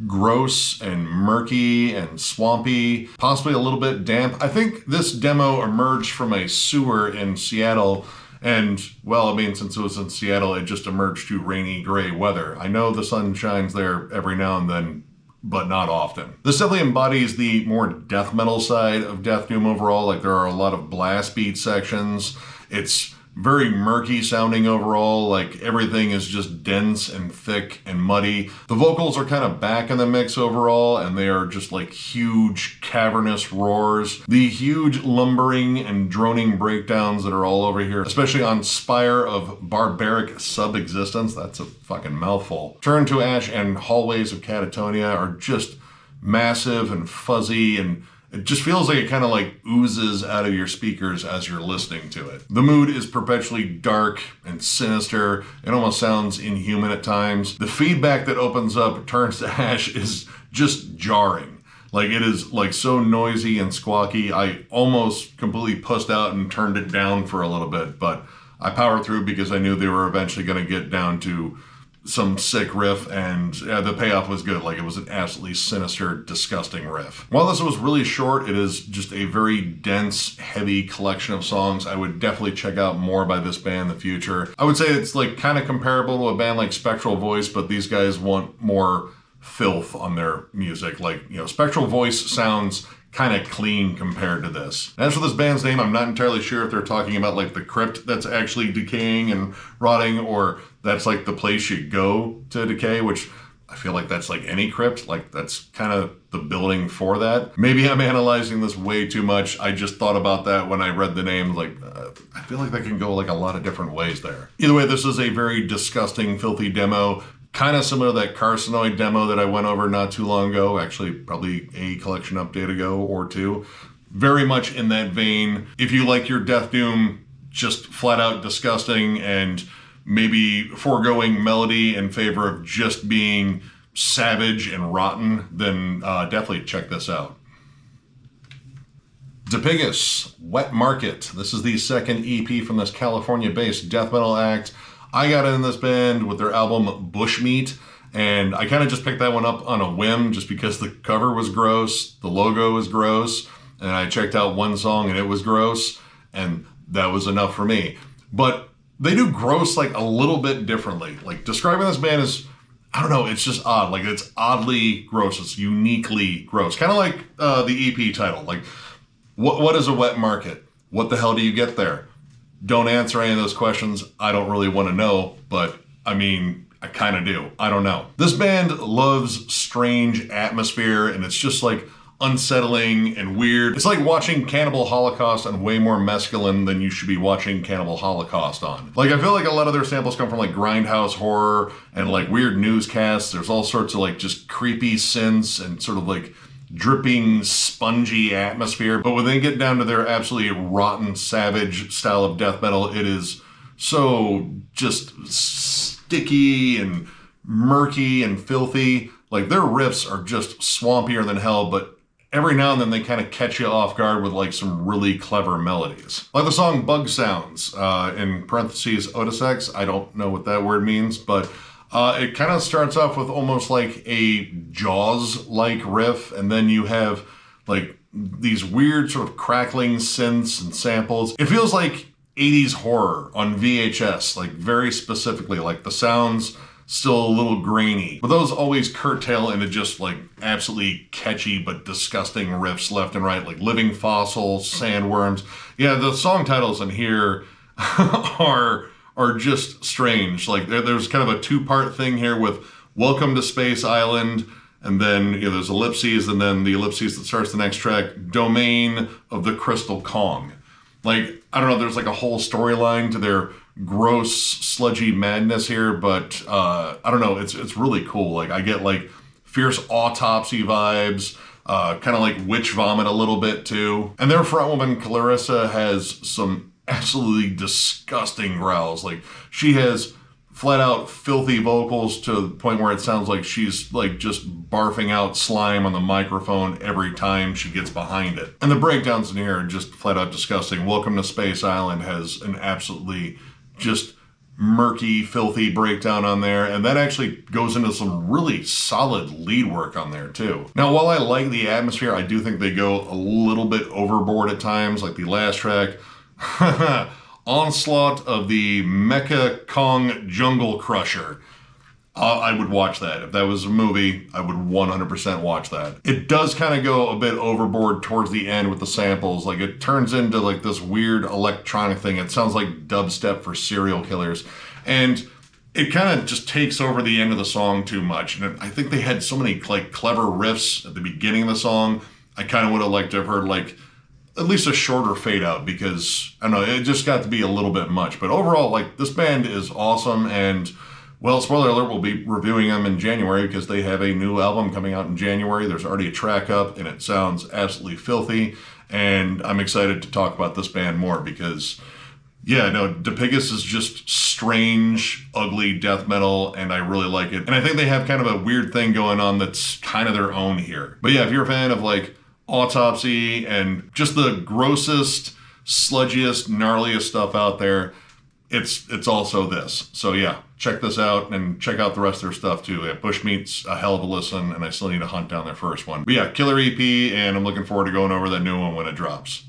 Speaker 1: gross and murky and swampy, possibly a little bit damp. I think this demo emerged from a sewer in Seattle, and well, I mean, since it was in Seattle, it just emerged to rainy gray weather. I know the sun shines there every now and then, but not often. This definitely embodies the more death metal side of Death Doom overall. Like, there are a lot of blast beat sections. It's very murky sounding overall, like everything is just dense and thick and muddy. The vocals are kind of back in the mix overall, and they are just like huge cavernous roars. The huge lumbering and droning breakdowns that are all over here, especially on Spire of Barbaric Subexistence, that's a fucking mouthful. Turn to Ash and Hallways of Catatonia are just massive and fuzzy, and it just feels like it kind of like oozes out of your speakers as you're listening to it. The mood is perpetually dark and sinister. It almost sounds inhuman at times. The feedback that opens up Turns to Ash is just jarring. Like, it is like so noisy and squawky. I almost completely pussed out and turned it down for a little bit, but I powered through because I knew they were eventually going to get down to some sick riff, and the payoff was good. Like, it was an absolutely sinister, disgusting riff. While this was really short, it is just a very dense, heavy collection of songs. I would definitely check out more by this band in the future. I would say it's like kind of comparable to a band like Spectral Voice, but these guys want more filth on their music. Like, you know, Spectral Voice sounds kind of clean compared to this. As for this band's name, I'm not entirely sure if they're talking about like the crypt that's actually decaying and rotting, or that's like the place you go to decay, which I feel like that's like any crypt. Like, that's kind of the building for that. Maybe I'm analyzing this way too much. I just thought about that when I read the name. Like, I feel like that can go like a lot of different ways there. Either way, this is a very disgusting, filthy demo. Kind of similar to that Carcinoid demo that I went over not too long ago, actually probably a collection update ago or two. Very much in that vein. If you like your Death Doom just flat out disgusting and maybe foregoing melody in favor of just being savage and rotten, then definitely check this out. Dipygus Wet Market. This is the second EP from this California-based death metal act. I got in this band with their album Bushmeat, and I kind of just picked that one up on a whim just because the cover was gross, the logo was gross, and I checked out one song and it was gross, and that was enough for me. But they do gross like a little bit differently. Like, describing this band is, I don't know, it's just odd. Like, it's oddly gross. It's uniquely gross. Kind of like the EP title. Like, what is a wet market? What the hell do you get there? Don't answer any of those questions. I don't really want to know, but I mean, I kind of do. I don't know. This band loves strange atmosphere, and it's just like unsettling and weird. It's like watching Cannibal Holocaust on way more mescaline than you should be watching Cannibal Holocaust on. Like, I feel like a lot of their samples come from like grindhouse horror and like weird newscasts. There's all sorts of like just creepy synths and sort of like dripping, spongy atmosphere. But when they get down to their absolutely rotten, savage style of death metal, it is so just sticky and murky and filthy. Like, their riffs are just swampier than hell, but every now and then they kind of catch you off guard with like some really clever melodies. Like the song Bug Sounds, in parentheses Otisex. I don't know what that word means, but it kind of starts off with almost like a Jaws-like riff, and then you have like these weird sort of crackling synths and samples. It feels like 80s horror on VHS, like very specifically. Like, the sounds still a little grainy. But those always curtail into just like absolutely catchy but disgusting riffs left and right, like Living Fossils, Sandworms. Yeah, the song titles in here are just strange. Like there's kind of a two-part thing here with Welcome to Space Island, and then there's ellipses, and then the ellipses that starts the next track, Domain of the Crystal Kong. Like, I don't know, there's like a whole storyline to their gross, sludgy madness here, but I don't know, it's really cool. Like, I get like fierce autopsy vibes, kind of like witch vomit a little bit too. And their frontwoman, Clarissa, has some absolutely disgusting growls. Like, she has flat out filthy vocals to the point where it sounds like she's like just barfing out slime on the microphone every time she gets behind it. And the breakdowns in here are just flat out disgusting. Welcome to Space Island has an absolutely just murky, filthy breakdown on there, and that actually goes into some really solid lead work on there too. Now, while I like the atmosphere, I do think they go a little bit overboard at times, like the last track, Onslaught of the Mecha Kong Jungle Crusher. I would watch that. If that was a movie, I would 100% watch that. It does kind of go a bit overboard towards the end with the samples. Like, it turns into like this weird electronic thing. It sounds like dubstep for serial killers. And it kind of just takes over the end of the song too much. And I think they had so many like clever riffs at the beginning of the song. I kind of would have liked to have heard like at least a shorter fade out, because I don't know, it just got to be a little bit much. But overall, like, this band is awesome, and well, spoiler alert, we'll be reviewing them in January because they have a new album coming out in January. There's already a track up and it sounds absolutely filthy, and I'm excited to talk about this band more because yeah, no, Dipygus is just strange, ugly death metal, and I really like it. And I think they have kind of a weird thing going on that's kind of their own here. But yeah, if you're a fan of like Autopsy and just the grossest, sludgiest, gnarliest stuff out there, it's also this. So yeah, check this out and check out the rest of their stuff too. Yeah, Bushmeat's a hell of a listen, and I still need to hunt down their first one. But yeah, killer EP, and I'm looking forward to going over that new one when it drops.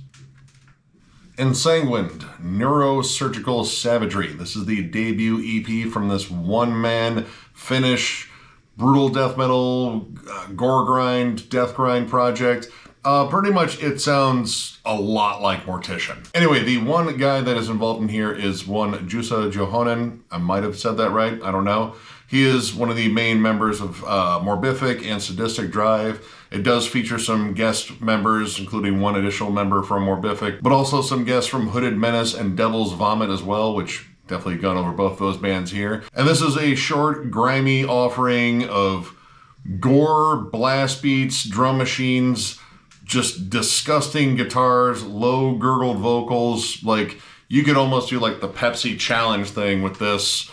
Speaker 1: Ensanguined, Neurosurgical Savagery. This is the debut EP from this one-man Finnish brutal death metal, gore grind, death grind project. Pretty much it sounds a lot like Mortician. Anyway, the one guy that is involved in here is one Juuso Johonen. I might have said that right, I don't know. He is one of the main members of Morbific and Sadistic Drive. It does feature some guest members, including one additional member from Morbific, but also some guests from Hooded Menace and Devil's Vomit as well, which definitely gone over both those bands here. And this is a short, grimy offering of gore, blast beats, drum machines, just disgusting guitars, low gurgled vocals. Like, you could almost do like the Pepsi challenge thing with this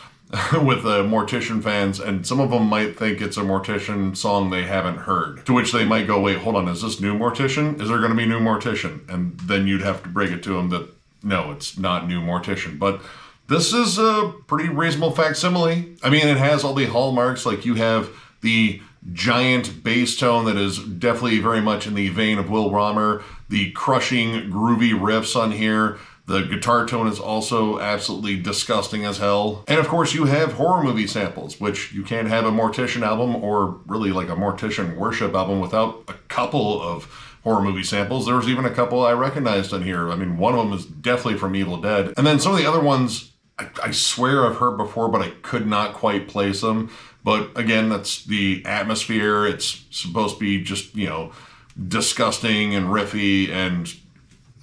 Speaker 1: with the Mortician fans, and some of them might think it's a Mortician song they haven't heard. To which they might go, wait, hold on, is this new Mortician? Is there going to be new Mortician? And then you'd have to break it to them that, no, it's not new Mortician. But this is a pretty reasonable facsimile. I mean, it has all the hallmarks, like you have the giant bass tone that is definitely very much in the vein of Will Romer, the crushing, groovy riffs on here. The guitar tone is also absolutely disgusting as hell. And of course you have horror movie samples, which you can't have a Mortician album or really like a Mortician worship album without a couple of horror movie samples. There was even a couple I recognized on here. I mean, one of them is definitely from Evil Dead. And then some of the other ones, I swear I've heard before, but I could not quite place them. But again, that's the atmosphere. It's supposed to be just, you know, disgusting and riffy and,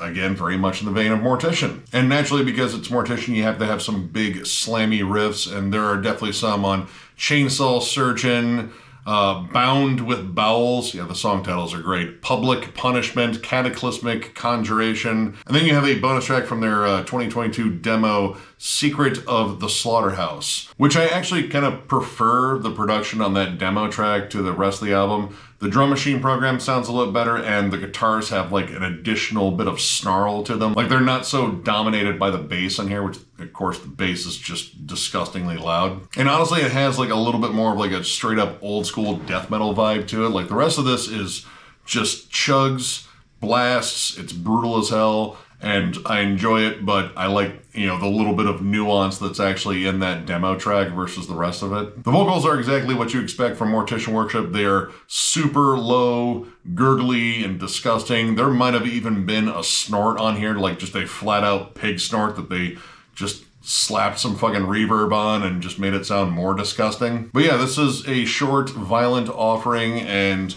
Speaker 1: again, very much in the vein of Mortician. And naturally, because it's Mortician, you have to have some big slammy riffs, and there are definitely some on Chainsaw Surgeon, Bound with Bowels. Yeah, the song titles are great. Public Punishment, Cataclysmic Conjuration. And then you have a bonus track from their 2022 demo, Secret of the Slaughterhouse, which I actually kind of prefer the production on that demo track to the rest of the album. The drum machine program sounds a little better, and the guitars have like an additional bit of snarl to them. Like, they're not so dominated by the bass on here, which of course the bass is just disgustingly loud. And honestly, it has like a little bit more of like a straight up old school death metal vibe to it. Like, the rest of this is just chugs, blasts, it's brutal as hell, and I enjoy it, but I like, you know, the little bit of nuance that's actually in that demo track versus the rest of it. The vocals are exactly what you expect from Mortician Worship. They are super low, gurgly, and disgusting. There might have even been a snort on here, like just a flat out pig snort that they just slapped some fucking reverb on and just made it sound more disgusting. But yeah, this is a short, violent offering, and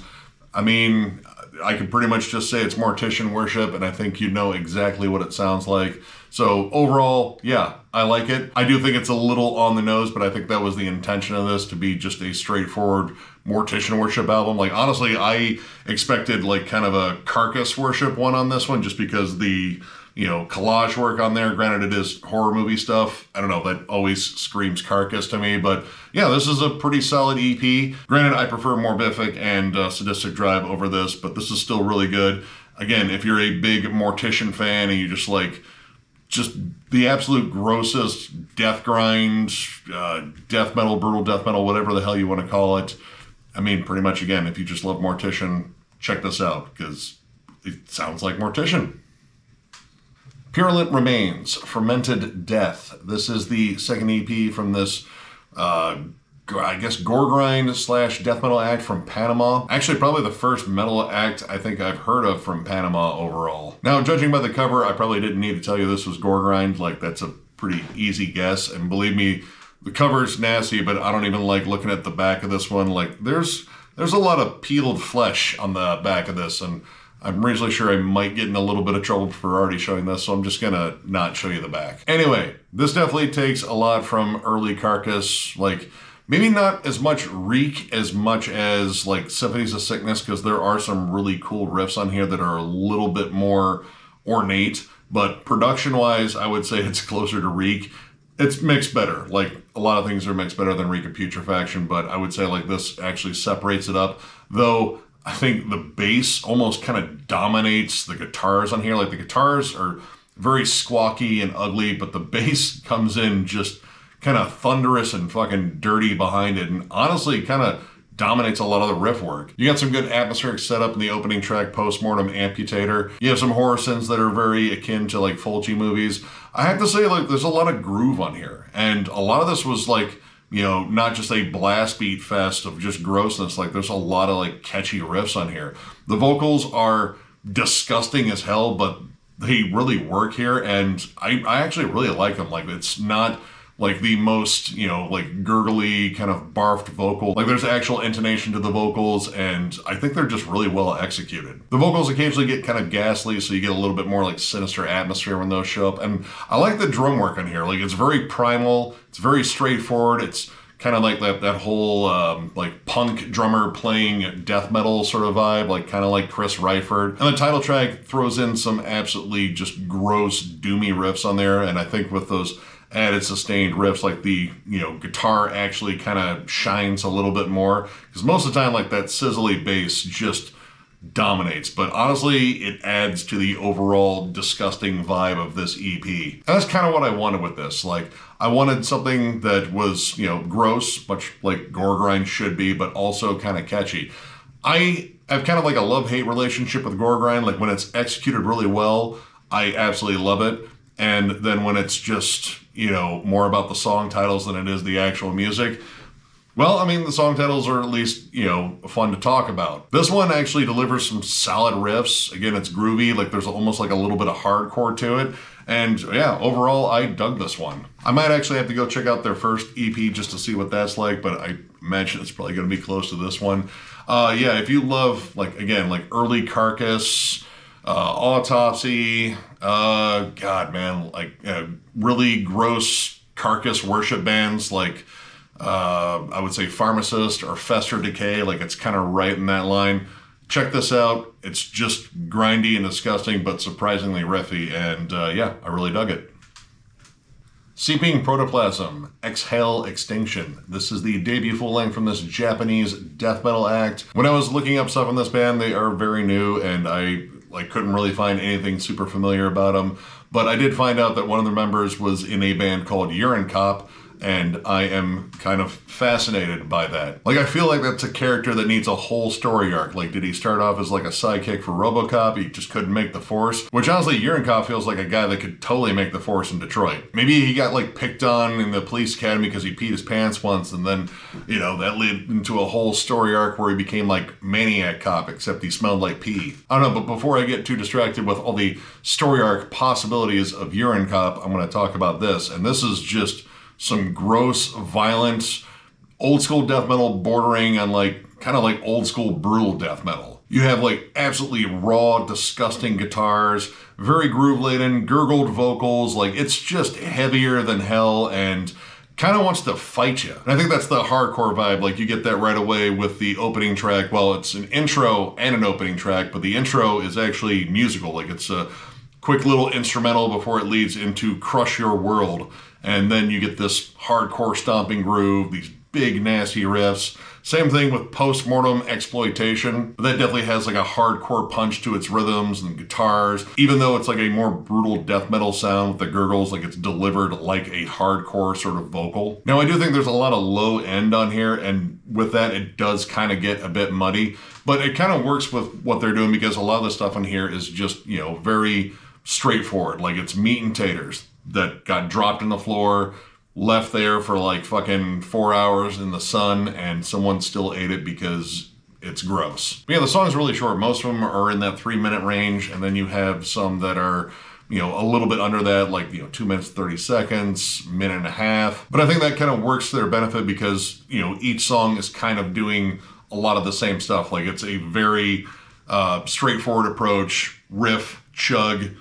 Speaker 1: I mean, I could pretty much just say it's Mortician Worship, and I think you know exactly what it sounds like. So overall, yeah, I like it. I do think it's a little on the nose, but I think that was the intention of this, to be just a straightforward Mortician Worship album. Like, honestly, I expected like kind of a Carcass Worship one on this one, just because the, you know, collage work on there. Granted, it is horror movie stuff. I don't know, that always screams Carcass to me. But yeah, this is a pretty solid EP. Granted, I prefer Morbific and Sadistic Drive over this, but this is still really good. Again, if you're a big Mortician fan and you just like just the absolute grossest death grind, death metal, brutal death metal, whatever the hell you want to call it. I mean, pretty much, again, if you just love Mortician, check this out, because it sounds like Mortician. Purulent Remains, Fermented Death. This is the second EP from this, I guess, gore grind / death metal act from Panama. Actually, probably the first metal act I think I've heard of from Panama overall. Now, judging by the cover, I probably didn't need to tell you this was gore grind. Like, that's a pretty easy guess. And believe me, the cover's nasty, but I don't even like looking at the back of this one. Like, there's a lot of peeled flesh on the back of this, and I'm reasonably sure I might get in a little bit of trouble for already showing this, so I'm just gonna not show you the back. Anyway, this definitely takes a lot from early Carcass, like maybe not as much Reek as much as like Symphonies of Sickness, because there are some really cool riffs on here that are a little bit more ornate, but production-wise, I would say it's closer to Reek. It's mixed better. Like, a lot of things are mixed better than Reek of Putrefaction, but I would say like this actually separates it up, though I think the bass almost kind of dominates the guitars on here. Like, the guitars are very squawky and ugly, but the bass comes in just kind of thunderous and fucking dirty behind it, and honestly kind of dominates a lot of the riff work. You got some good atmospheric setup in the opening track, Postmortem Amputator. You have some horror synths that are very akin to like Fulci movies. I have to say, like, there's a lot of groove on here, and a lot of this was like, you know, not just a blast beat fest of just grossness. Like, there's a lot of like catchy riffs on here. The vocals are disgusting as hell, but they really work here, and I actually really like them. Like, it's not like the most, you know, like gurgly kind of barfed vocal. Like, there's actual intonation to the vocals, and I think they're just really well executed. The vocals occasionally get kind of ghastly, so you get a little bit more like sinister atmosphere when those show up. And I like the drum work on here. Like, it's very primal, it's very straightforward. It's kind of like that whole like punk drummer playing death metal sort of vibe, like kind of like Chris Ryford. And the title track throws in some absolutely just gross, doomy riffs on there, and I think with those added sustained riffs, like the, you know, guitar actually kind of shines a little bit more, because most of the time like that sizzly bass just dominates, but honestly it adds to the overall disgusting vibe of this EP. And that's kind of what I wanted with this. Like, I wanted something that was, you know, gross, much like gore grind should be, but also kind of catchy. I have kind of like a love-hate relationship with gore grind. Like, when it's executed really well, I absolutely love it, and then when it's just, you know, more about the song titles than it is the actual music, well, I mean, the song titles are at least, you know, fun to talk about. This one actually delivers some solid riffs. Again, it's groovy, like there's almost like a little bit of hardcore to it. And yeah, overall, I dug this one. I might actually have to go check out their first EP just to see what that's like, but I imagine it's probably going to be close to this one. Yeah, if you love, like, again, like early Carcass, Autopsy, God, man, like really gross Carcass worship bands like I would say Pharmacist or Fester Decay, like it's kind of right in that line. Check this out. It's just grindy and disgusting, but surprisingly riffy, and yeah, I really dug it. Seeping Protoplasm, Exhale Extinction. This is the debut full length from this Japanese death metal act. When I was looking up stuff on this band, they are very new, and I couldn't really find anything super familiar about them, but I did find out that one of their members was in a band called Urine Cop, and I am kind of fascinated by that. Like, I feel like that's a character that needs a whole story arc. Like, did he start off as like a sidekick for RoboCop? He just couldn't make the Force, which honestly, Urenkov feels like a guy that could totally make the Force in Detroit. Maybe he got like picked on in the police academy because he peed his pants once, and then, you know, that led into a whole story arc where he became like Maniac Cop, except he smelled like pee. I don't know, but before I get too distracted with all the story arc possibilities of Urenkov, I'm going to talk about this, and this is just some gross, violent, old school death metal bordering on like, kind of like old school brutal death metal. You have like absolutely raw, disgusting guitars, very groove-laden, gurgled vocals, like it's just heavier than hell and kind of wants to fight you. And I think that's the hardcore vibe, like you get that right away with the opening track. Well, it's an intro and an opening track, but the intro is actually musical, like it's a quick little instrumental before it leads into Crush Your World. And then you get this hardcore stomping groove, these big nasty riffs. Same thing with Postmortem Exploitation. That definitely has like a hardcore punch to its rhythms and guitars. Even though it's like a more brutal death metal sound with the gurgles, like it's delivered like a hardcore sort of vocal. Now I do think there's a lot of low end on here, and with that it does kind of get a bit muddy. But it kind of works with what they're doing because a lot of the stuff on here is just, you know, very straightforward. Like it's meat and taters that got dropped on the floor, left there for like fucking 4 hours in the sun, and someone still ate it because it's gross. But yeah, the song's really short. Most of them are in that 3-minute range, and then you have some that are, you know, a little bit under that, like, you know, 2 minutes, 30 seconds, minute and a half. But I think that kind of works to their benefit because, you know, each song is kind of doing a lot of the same stuff. Like it's a very straightforward approach, riff, chug,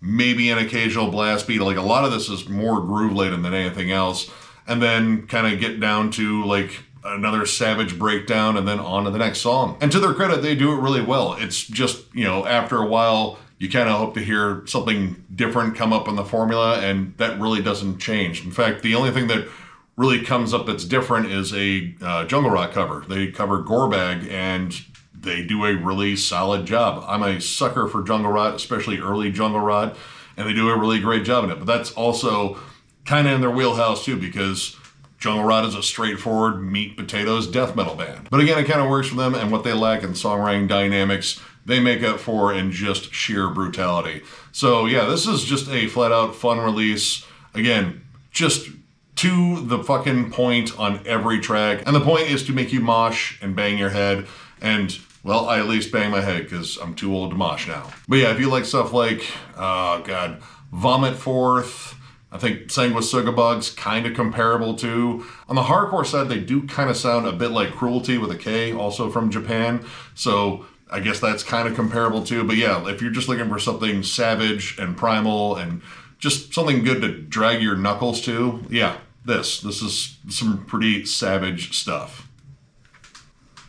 Speaker 1: maybe an occasional blast beat. Like a lot of this is more groove laden than anything else. And then kind of get down to like another savage breakdown and then on to the next song. And to their credit, they do it really well. It's just, you know, after a while, you kind of hope to hear something different come up in the formula, and that really doesn't change. In fact, the only thing that really comes up that's different is a Jungle Rot cover. They cover Gorebag, and they do a really solid job. I'm a sucker for Jungle Rot, especially early Jungle Rot, and they do a really great job in it. But that's also kind of in their wheelhouse too, because Jungle Rot is a straightforward meat potatoes death metal band. But again, it kind of works for them, and what they lack in songwriting dynamics, they make up for in just sheer brutality. So yeah, this is just a flat out fun release. Again, just to the fucking point on every track. And the point is to make you mosh and bang your head. And well, I at least bang my head because I'm too old to mosh now. But yeah, if you like stuff like, Vomit Forth, I think Sanguisugabug's kind of comparable to. On the hardcore side, they do kind of sound a bit like Cruelty with a K, also from Japan. So I guess that's kind of comparable too. But yeah, if you're just looking for something savage and primal and just something good to drag your knuckles to, yeah, this is some pretty savage stuff.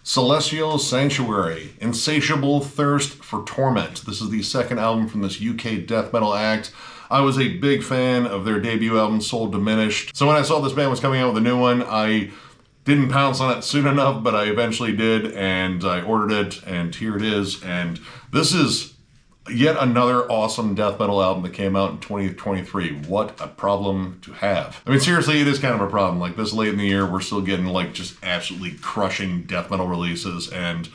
Speaker 1: Celestial Sanctuary, Insatiable Thirst for Torment. This is the second album from this UK death metal act. I was a big fan of their debut album, Soul Diminished. So when I saw this band was coming out with a new one, I didn't pounce on it soon enough, but I eventually did, and I ordered it, and here it is. And this is yet another awesome death metal album that came out in 2023. What a problem to have. I mean, seriously, it is kind of a problem. Like this late in the year, we're still getting like just absolutely crushing death metal releases, and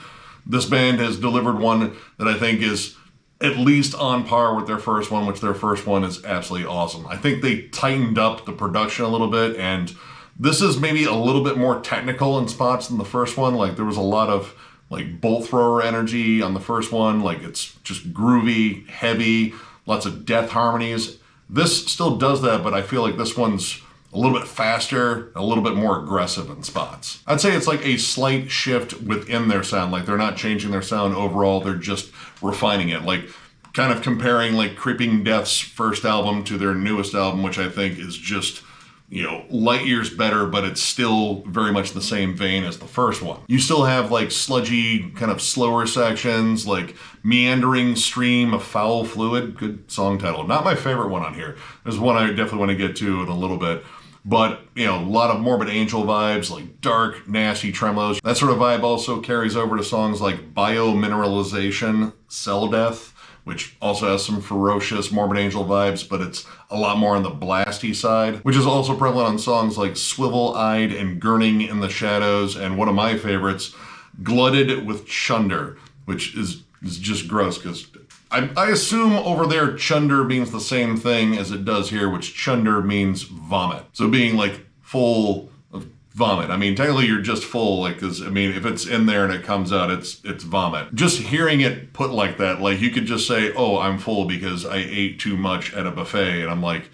Speaker 1: this band has delivered one that I think is at least on par with their first one, which their first one is absolutely awesome. I think they tightened up the production a little bit, and this is maybe a little bit more technical in spots than the first one. Like there was a lot of like bolt thrower energy on the first one. Like it's just groovy, heavy, lots of death harmonies. This still does that, but I feel like this one's a little bit faster, a little bit more aggressive in spots. I'd say it's like a slight shift within their sound. Like they're not changing their sound overall, they're just refining it. Like kind of comparing like Creeping Death's first album to their newest album, which I think is just, you know, light years better, but it's still very much the same vein as the first one. You still have like sludgy, kind of slower sections, like Meandering Stream of Foul Fluid. Good song title. Not my favorite one on here. There's one I definitely want to get to in a little bit. But, you know, a lot of Morbid Angel vibes, like dark, nasty tremolos. That sort of vibe also carries over to songs like Biomineralization, Cell Death, which also has some ferocious Morbid Angel vibes, but it's a lot more on the blasty side, which is also prevalent on songs like Swivel-Eyed and Gurning in the Shadows, and one of my favorites, Glutted with Chunder, which is just gross, because I assume over there chunder means the same thing as it does here, which chunder means vomit. So being like full of vomit. I mean, technically you're just full, like, cause I mean, if it's in there and it comes out, it's vomit. Just hearing it put like that, like you could just say, oh, I'm full because I ate too much at a buffet and I'm like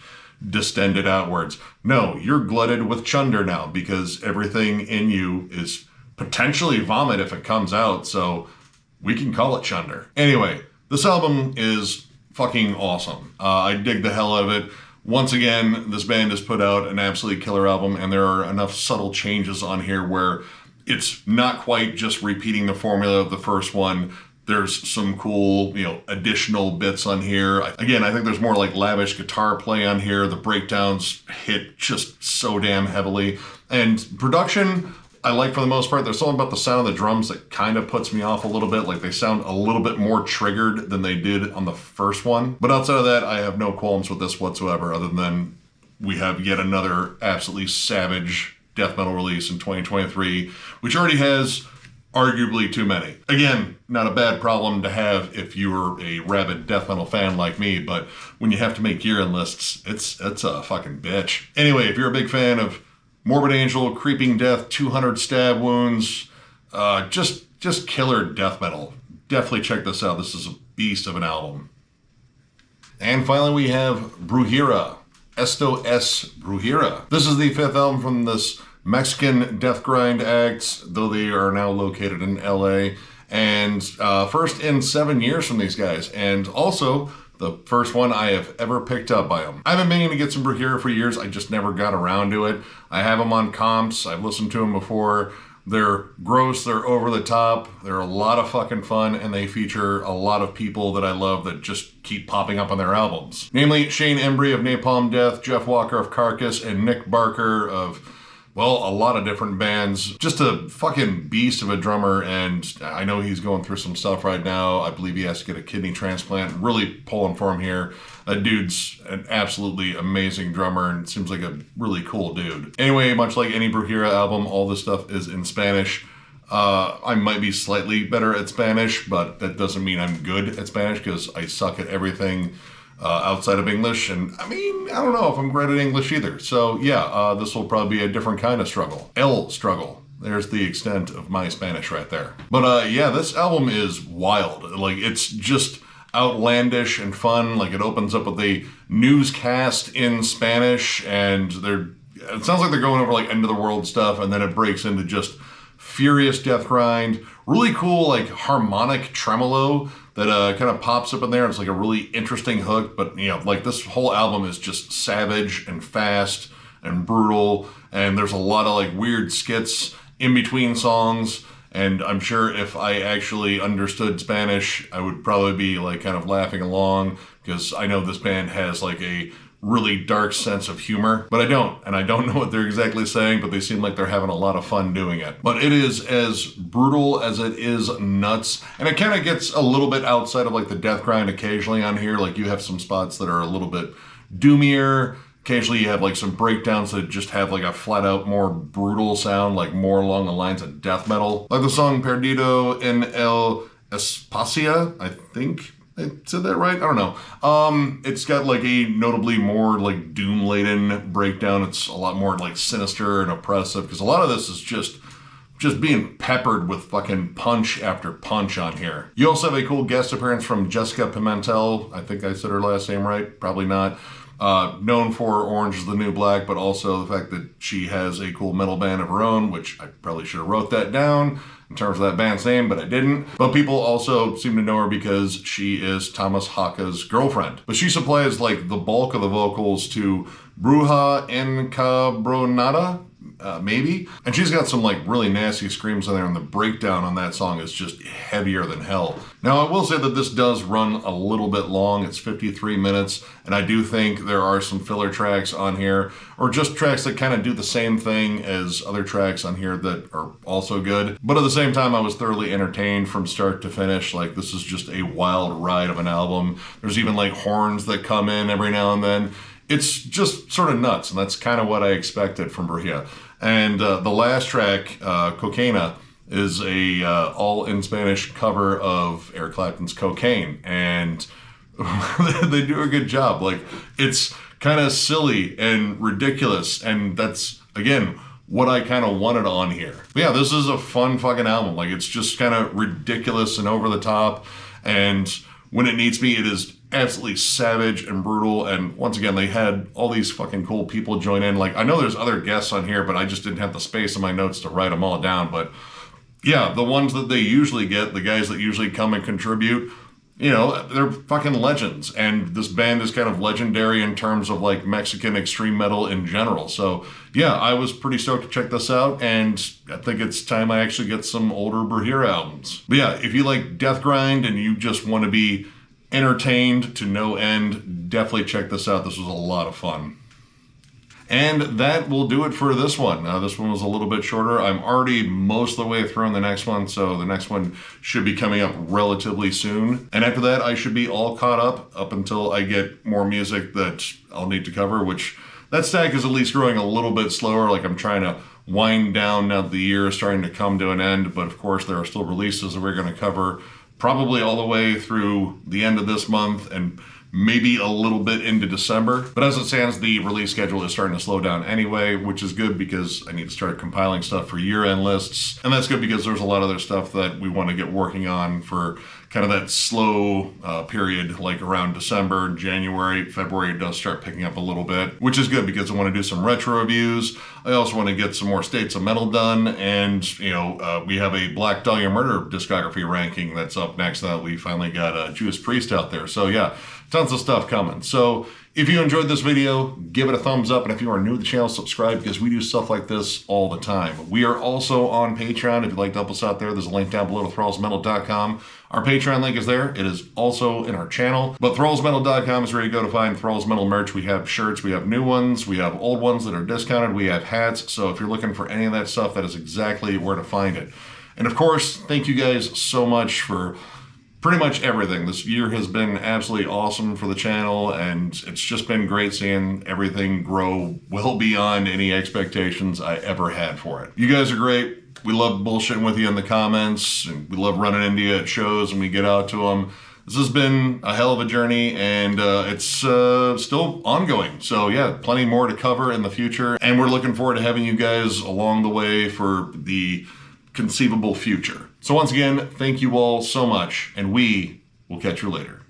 Speaker 1: distended outwards. No, you're glutted with chunder now because everything in you is potentially vomit if it comes out. So we can call it chunder. Anyway, this album is fucking awesome. I dig the hell out of it. Once again, this band has put out an absolutely killer album, and there are enough subtle changes on here where it's not quite just repeating the formula of the first one. There's some cool, additional bits on here. Again, I think there's more like lavish guitar play on here. The breakdowns hit just so damn heavily. And production, I like for the most part. There's something about the sound of the drums that kind of puts me off a little bit. Like they sound a little bit more triggered than they did on the first one. But outside of that, I have no qualms with this whatsoever, other than we have yet another absolutely savage death metal release in 2023, which already has arguably too many. Again, not a bad problem to have if you're a rabid death metal fan like me, but when you have to make year-end lists, it's a fucking bitch. Anyway, if you're a big fan of Morbid Angel, Creeping Death, 200 Stab Wounds, just killer death metal, definitely check this out. This is a beast of an album. And finally we have Brujeria, Esto es Brujeria. This is the 5th album from this Mexican death grind act, though they are now located in LA, and first in 7 years from these guys, and also the first one I have ever picked up by them. I've been meaning to get some Brujeria for years, I just never got around to it. I have them on comps, I've listened to them before. They're gross, they're over the top, they're a lot of fucking fun, and they feature a lot of people that I love that just keep popping up on their albums. Namely, Shane Embry of Napalm Death, Jeff Walker of Carcass, and Nick Barker of, well, a lot of different bands. Just a fucking beast of a drummer, and I know he's going through some stuff right now. I believe he has to get a kidney transplant. Really pulling for him here. That dude's an absolutely amazing drummer and seems like a really cool dude. Anyway, much like any Brujeria album, all this stuff is in Spanish. I might be slightly better at Spanish, but that doesn't mean I'm good at Spanish because I suck at everything outside of English, and I mean, I don't know if I'm great at English either. So yeah, this will probably be a different kind of struggle. El struggle. There's the extent of my Spanish right there. But yeah, this album is wild. Like, it's just outlandish and fun. Like, it opens up with a newscast in Spanish, and it sounds like they're going over like end of the world stuff, and then it breaks into just furious death grind. Really cool, like, harmonic tremolo that kind of pops up in there. It's like a really interesting hook, but like, this whole album is just savage and fast and brutal, and there's a lot of like weird skits in between songs, and I'm sure if I actually understood Spanish, I would probably be like kind of laughing along, because I know this band has like a really dark sense of humor, but I don't, and I don't know what they're exactly saying, but they seem like they're having a lot of fun doing it. But it is as brutal as it is nuts, and it kind of gets a little bit outside of like the death grind occasionally on here. Like, you have some spots that are a little bit doomier. Occasionally you have like some breakdowns that just have like a flat out more brutal sound, like more along the lines of death metal. Like the song Perdido en el Espacio, I think I said that right? I don't know. It's got like a notably more like doom-laden breakdown. It's a lot more like sinister and oppressive, because a lot of this is just being peppered with fucking punch after punch on here. You also have a cool guest appearance from Jessica Pimentel. I think I said her last name right. Probably not. Known for Orange is the New Black, but also the fact that she has a cool metal band of her own, which I probably should have wrote that down in terms of that band's name, but I didn't. But people also seem to know her because she is Thomas Haka's girlfriend. But she supplies like the bulk of the vocals to Bruja Encabronada. maybe. And she's got some like really nasty screams in there, and the breakdown on that song is just heavier than hell. Now, I will say that this does run a little bit long. It's 53 minutes, and I do think there are some filler tracks on here, or just tracks that kind of do the same thing as other tracks on here that are also good. But at the same time, I was thoroughly entertained from start to finish. Like, this is just a wild ride of an album. There's even like horns that come in every now and then. It's just sort of nuts, and that's kind of what I expected from Brujia. And the last track, Cocaina, is a all in Spanish cover of Eric Clapton's Cocaine, and they do a good job. Like, it's kind of silly and ridiculous, and that's, again, what I kind of wanted on here. But yeah, this is a fun fucking album. Like, it's just kind of ridiculous and over the top, and when it needs me, it is absolutely savage and brutal. And once again, they had all these fucking cool people join in. Like, I know there's other guests on here, but I just didn't have the space in my notes to write them all down. But yeah, the ones that they usually get, the guys that usually come and contribute, you know, they're fucking legends. And this band is kind of legendary in terms of like Mexican extreme metal in general. So yeah, I was pretty stoked to check this out, and I think it's time I actually get some older Brujia albums. But yeah, if you like death grind and you just want to be entertained to no end, definitely check this out. This was a lot of fun. And that will do it for this one. This one was a little bit shorter. I'm already most of the way through on the next one, so the next one should be coming up relatively soon. And after that, I should be all caught up until I get more music that I'll need to cover, which that stack is at least growing a little bit slower. Like, I'm trying to wind down now that the year is starting to come to an end, but of course there are still releases that we're going to cover probably all the way through the end of this month and maybe a little bit into December. But as it stands, the release schedule is starting to slow down anyway, which is good because I need to start compiling stuff for year-end lists. And that's good because there's a lot of other stuff that we want to get working on for kind of that slow period, like around December, January, February. It does start picking up a little bit, which is good because I want to do some retro reviews. I also want to get some more States of Metal done, and you know, we have a Black Dahlia Murder discography ranking that's up next. That we finally got a Judas Priest out there. So yeah, tons of stuff coming. So if you enjoyed this video, give it a thumbs up, and if you are new to the channel, subscribe, because we do stuff like this all the time. We are also on Patreon. If you'd like to help us out there, there's a link down below to thrallsmetal.com. Our Patreon link is there. It is also in our channel. But thrallsmetal.com is where you go to find Thralls Metal merch. We have shirts, we have new ones, we have old ones that are discounted, we have hats. So if you're looking for any of that stuff, that is exactly where to find it. And of course, thank you guys so much for pretty much everything. This year has been absolutely awesome for the channel, and it's just been great seeing everything grow well beyond any expectations I ever had for it. You guys are great. We love bullshitting with you in the comments, and we love running into you at shows and we get out to them. This has been a hell of a journey, and it's still ongoing. So yeah, plenty more to cover in the future, and we're looking forward to having you guys along the way for the conceivable future. So once again, thank you all so much, and we will catch you later.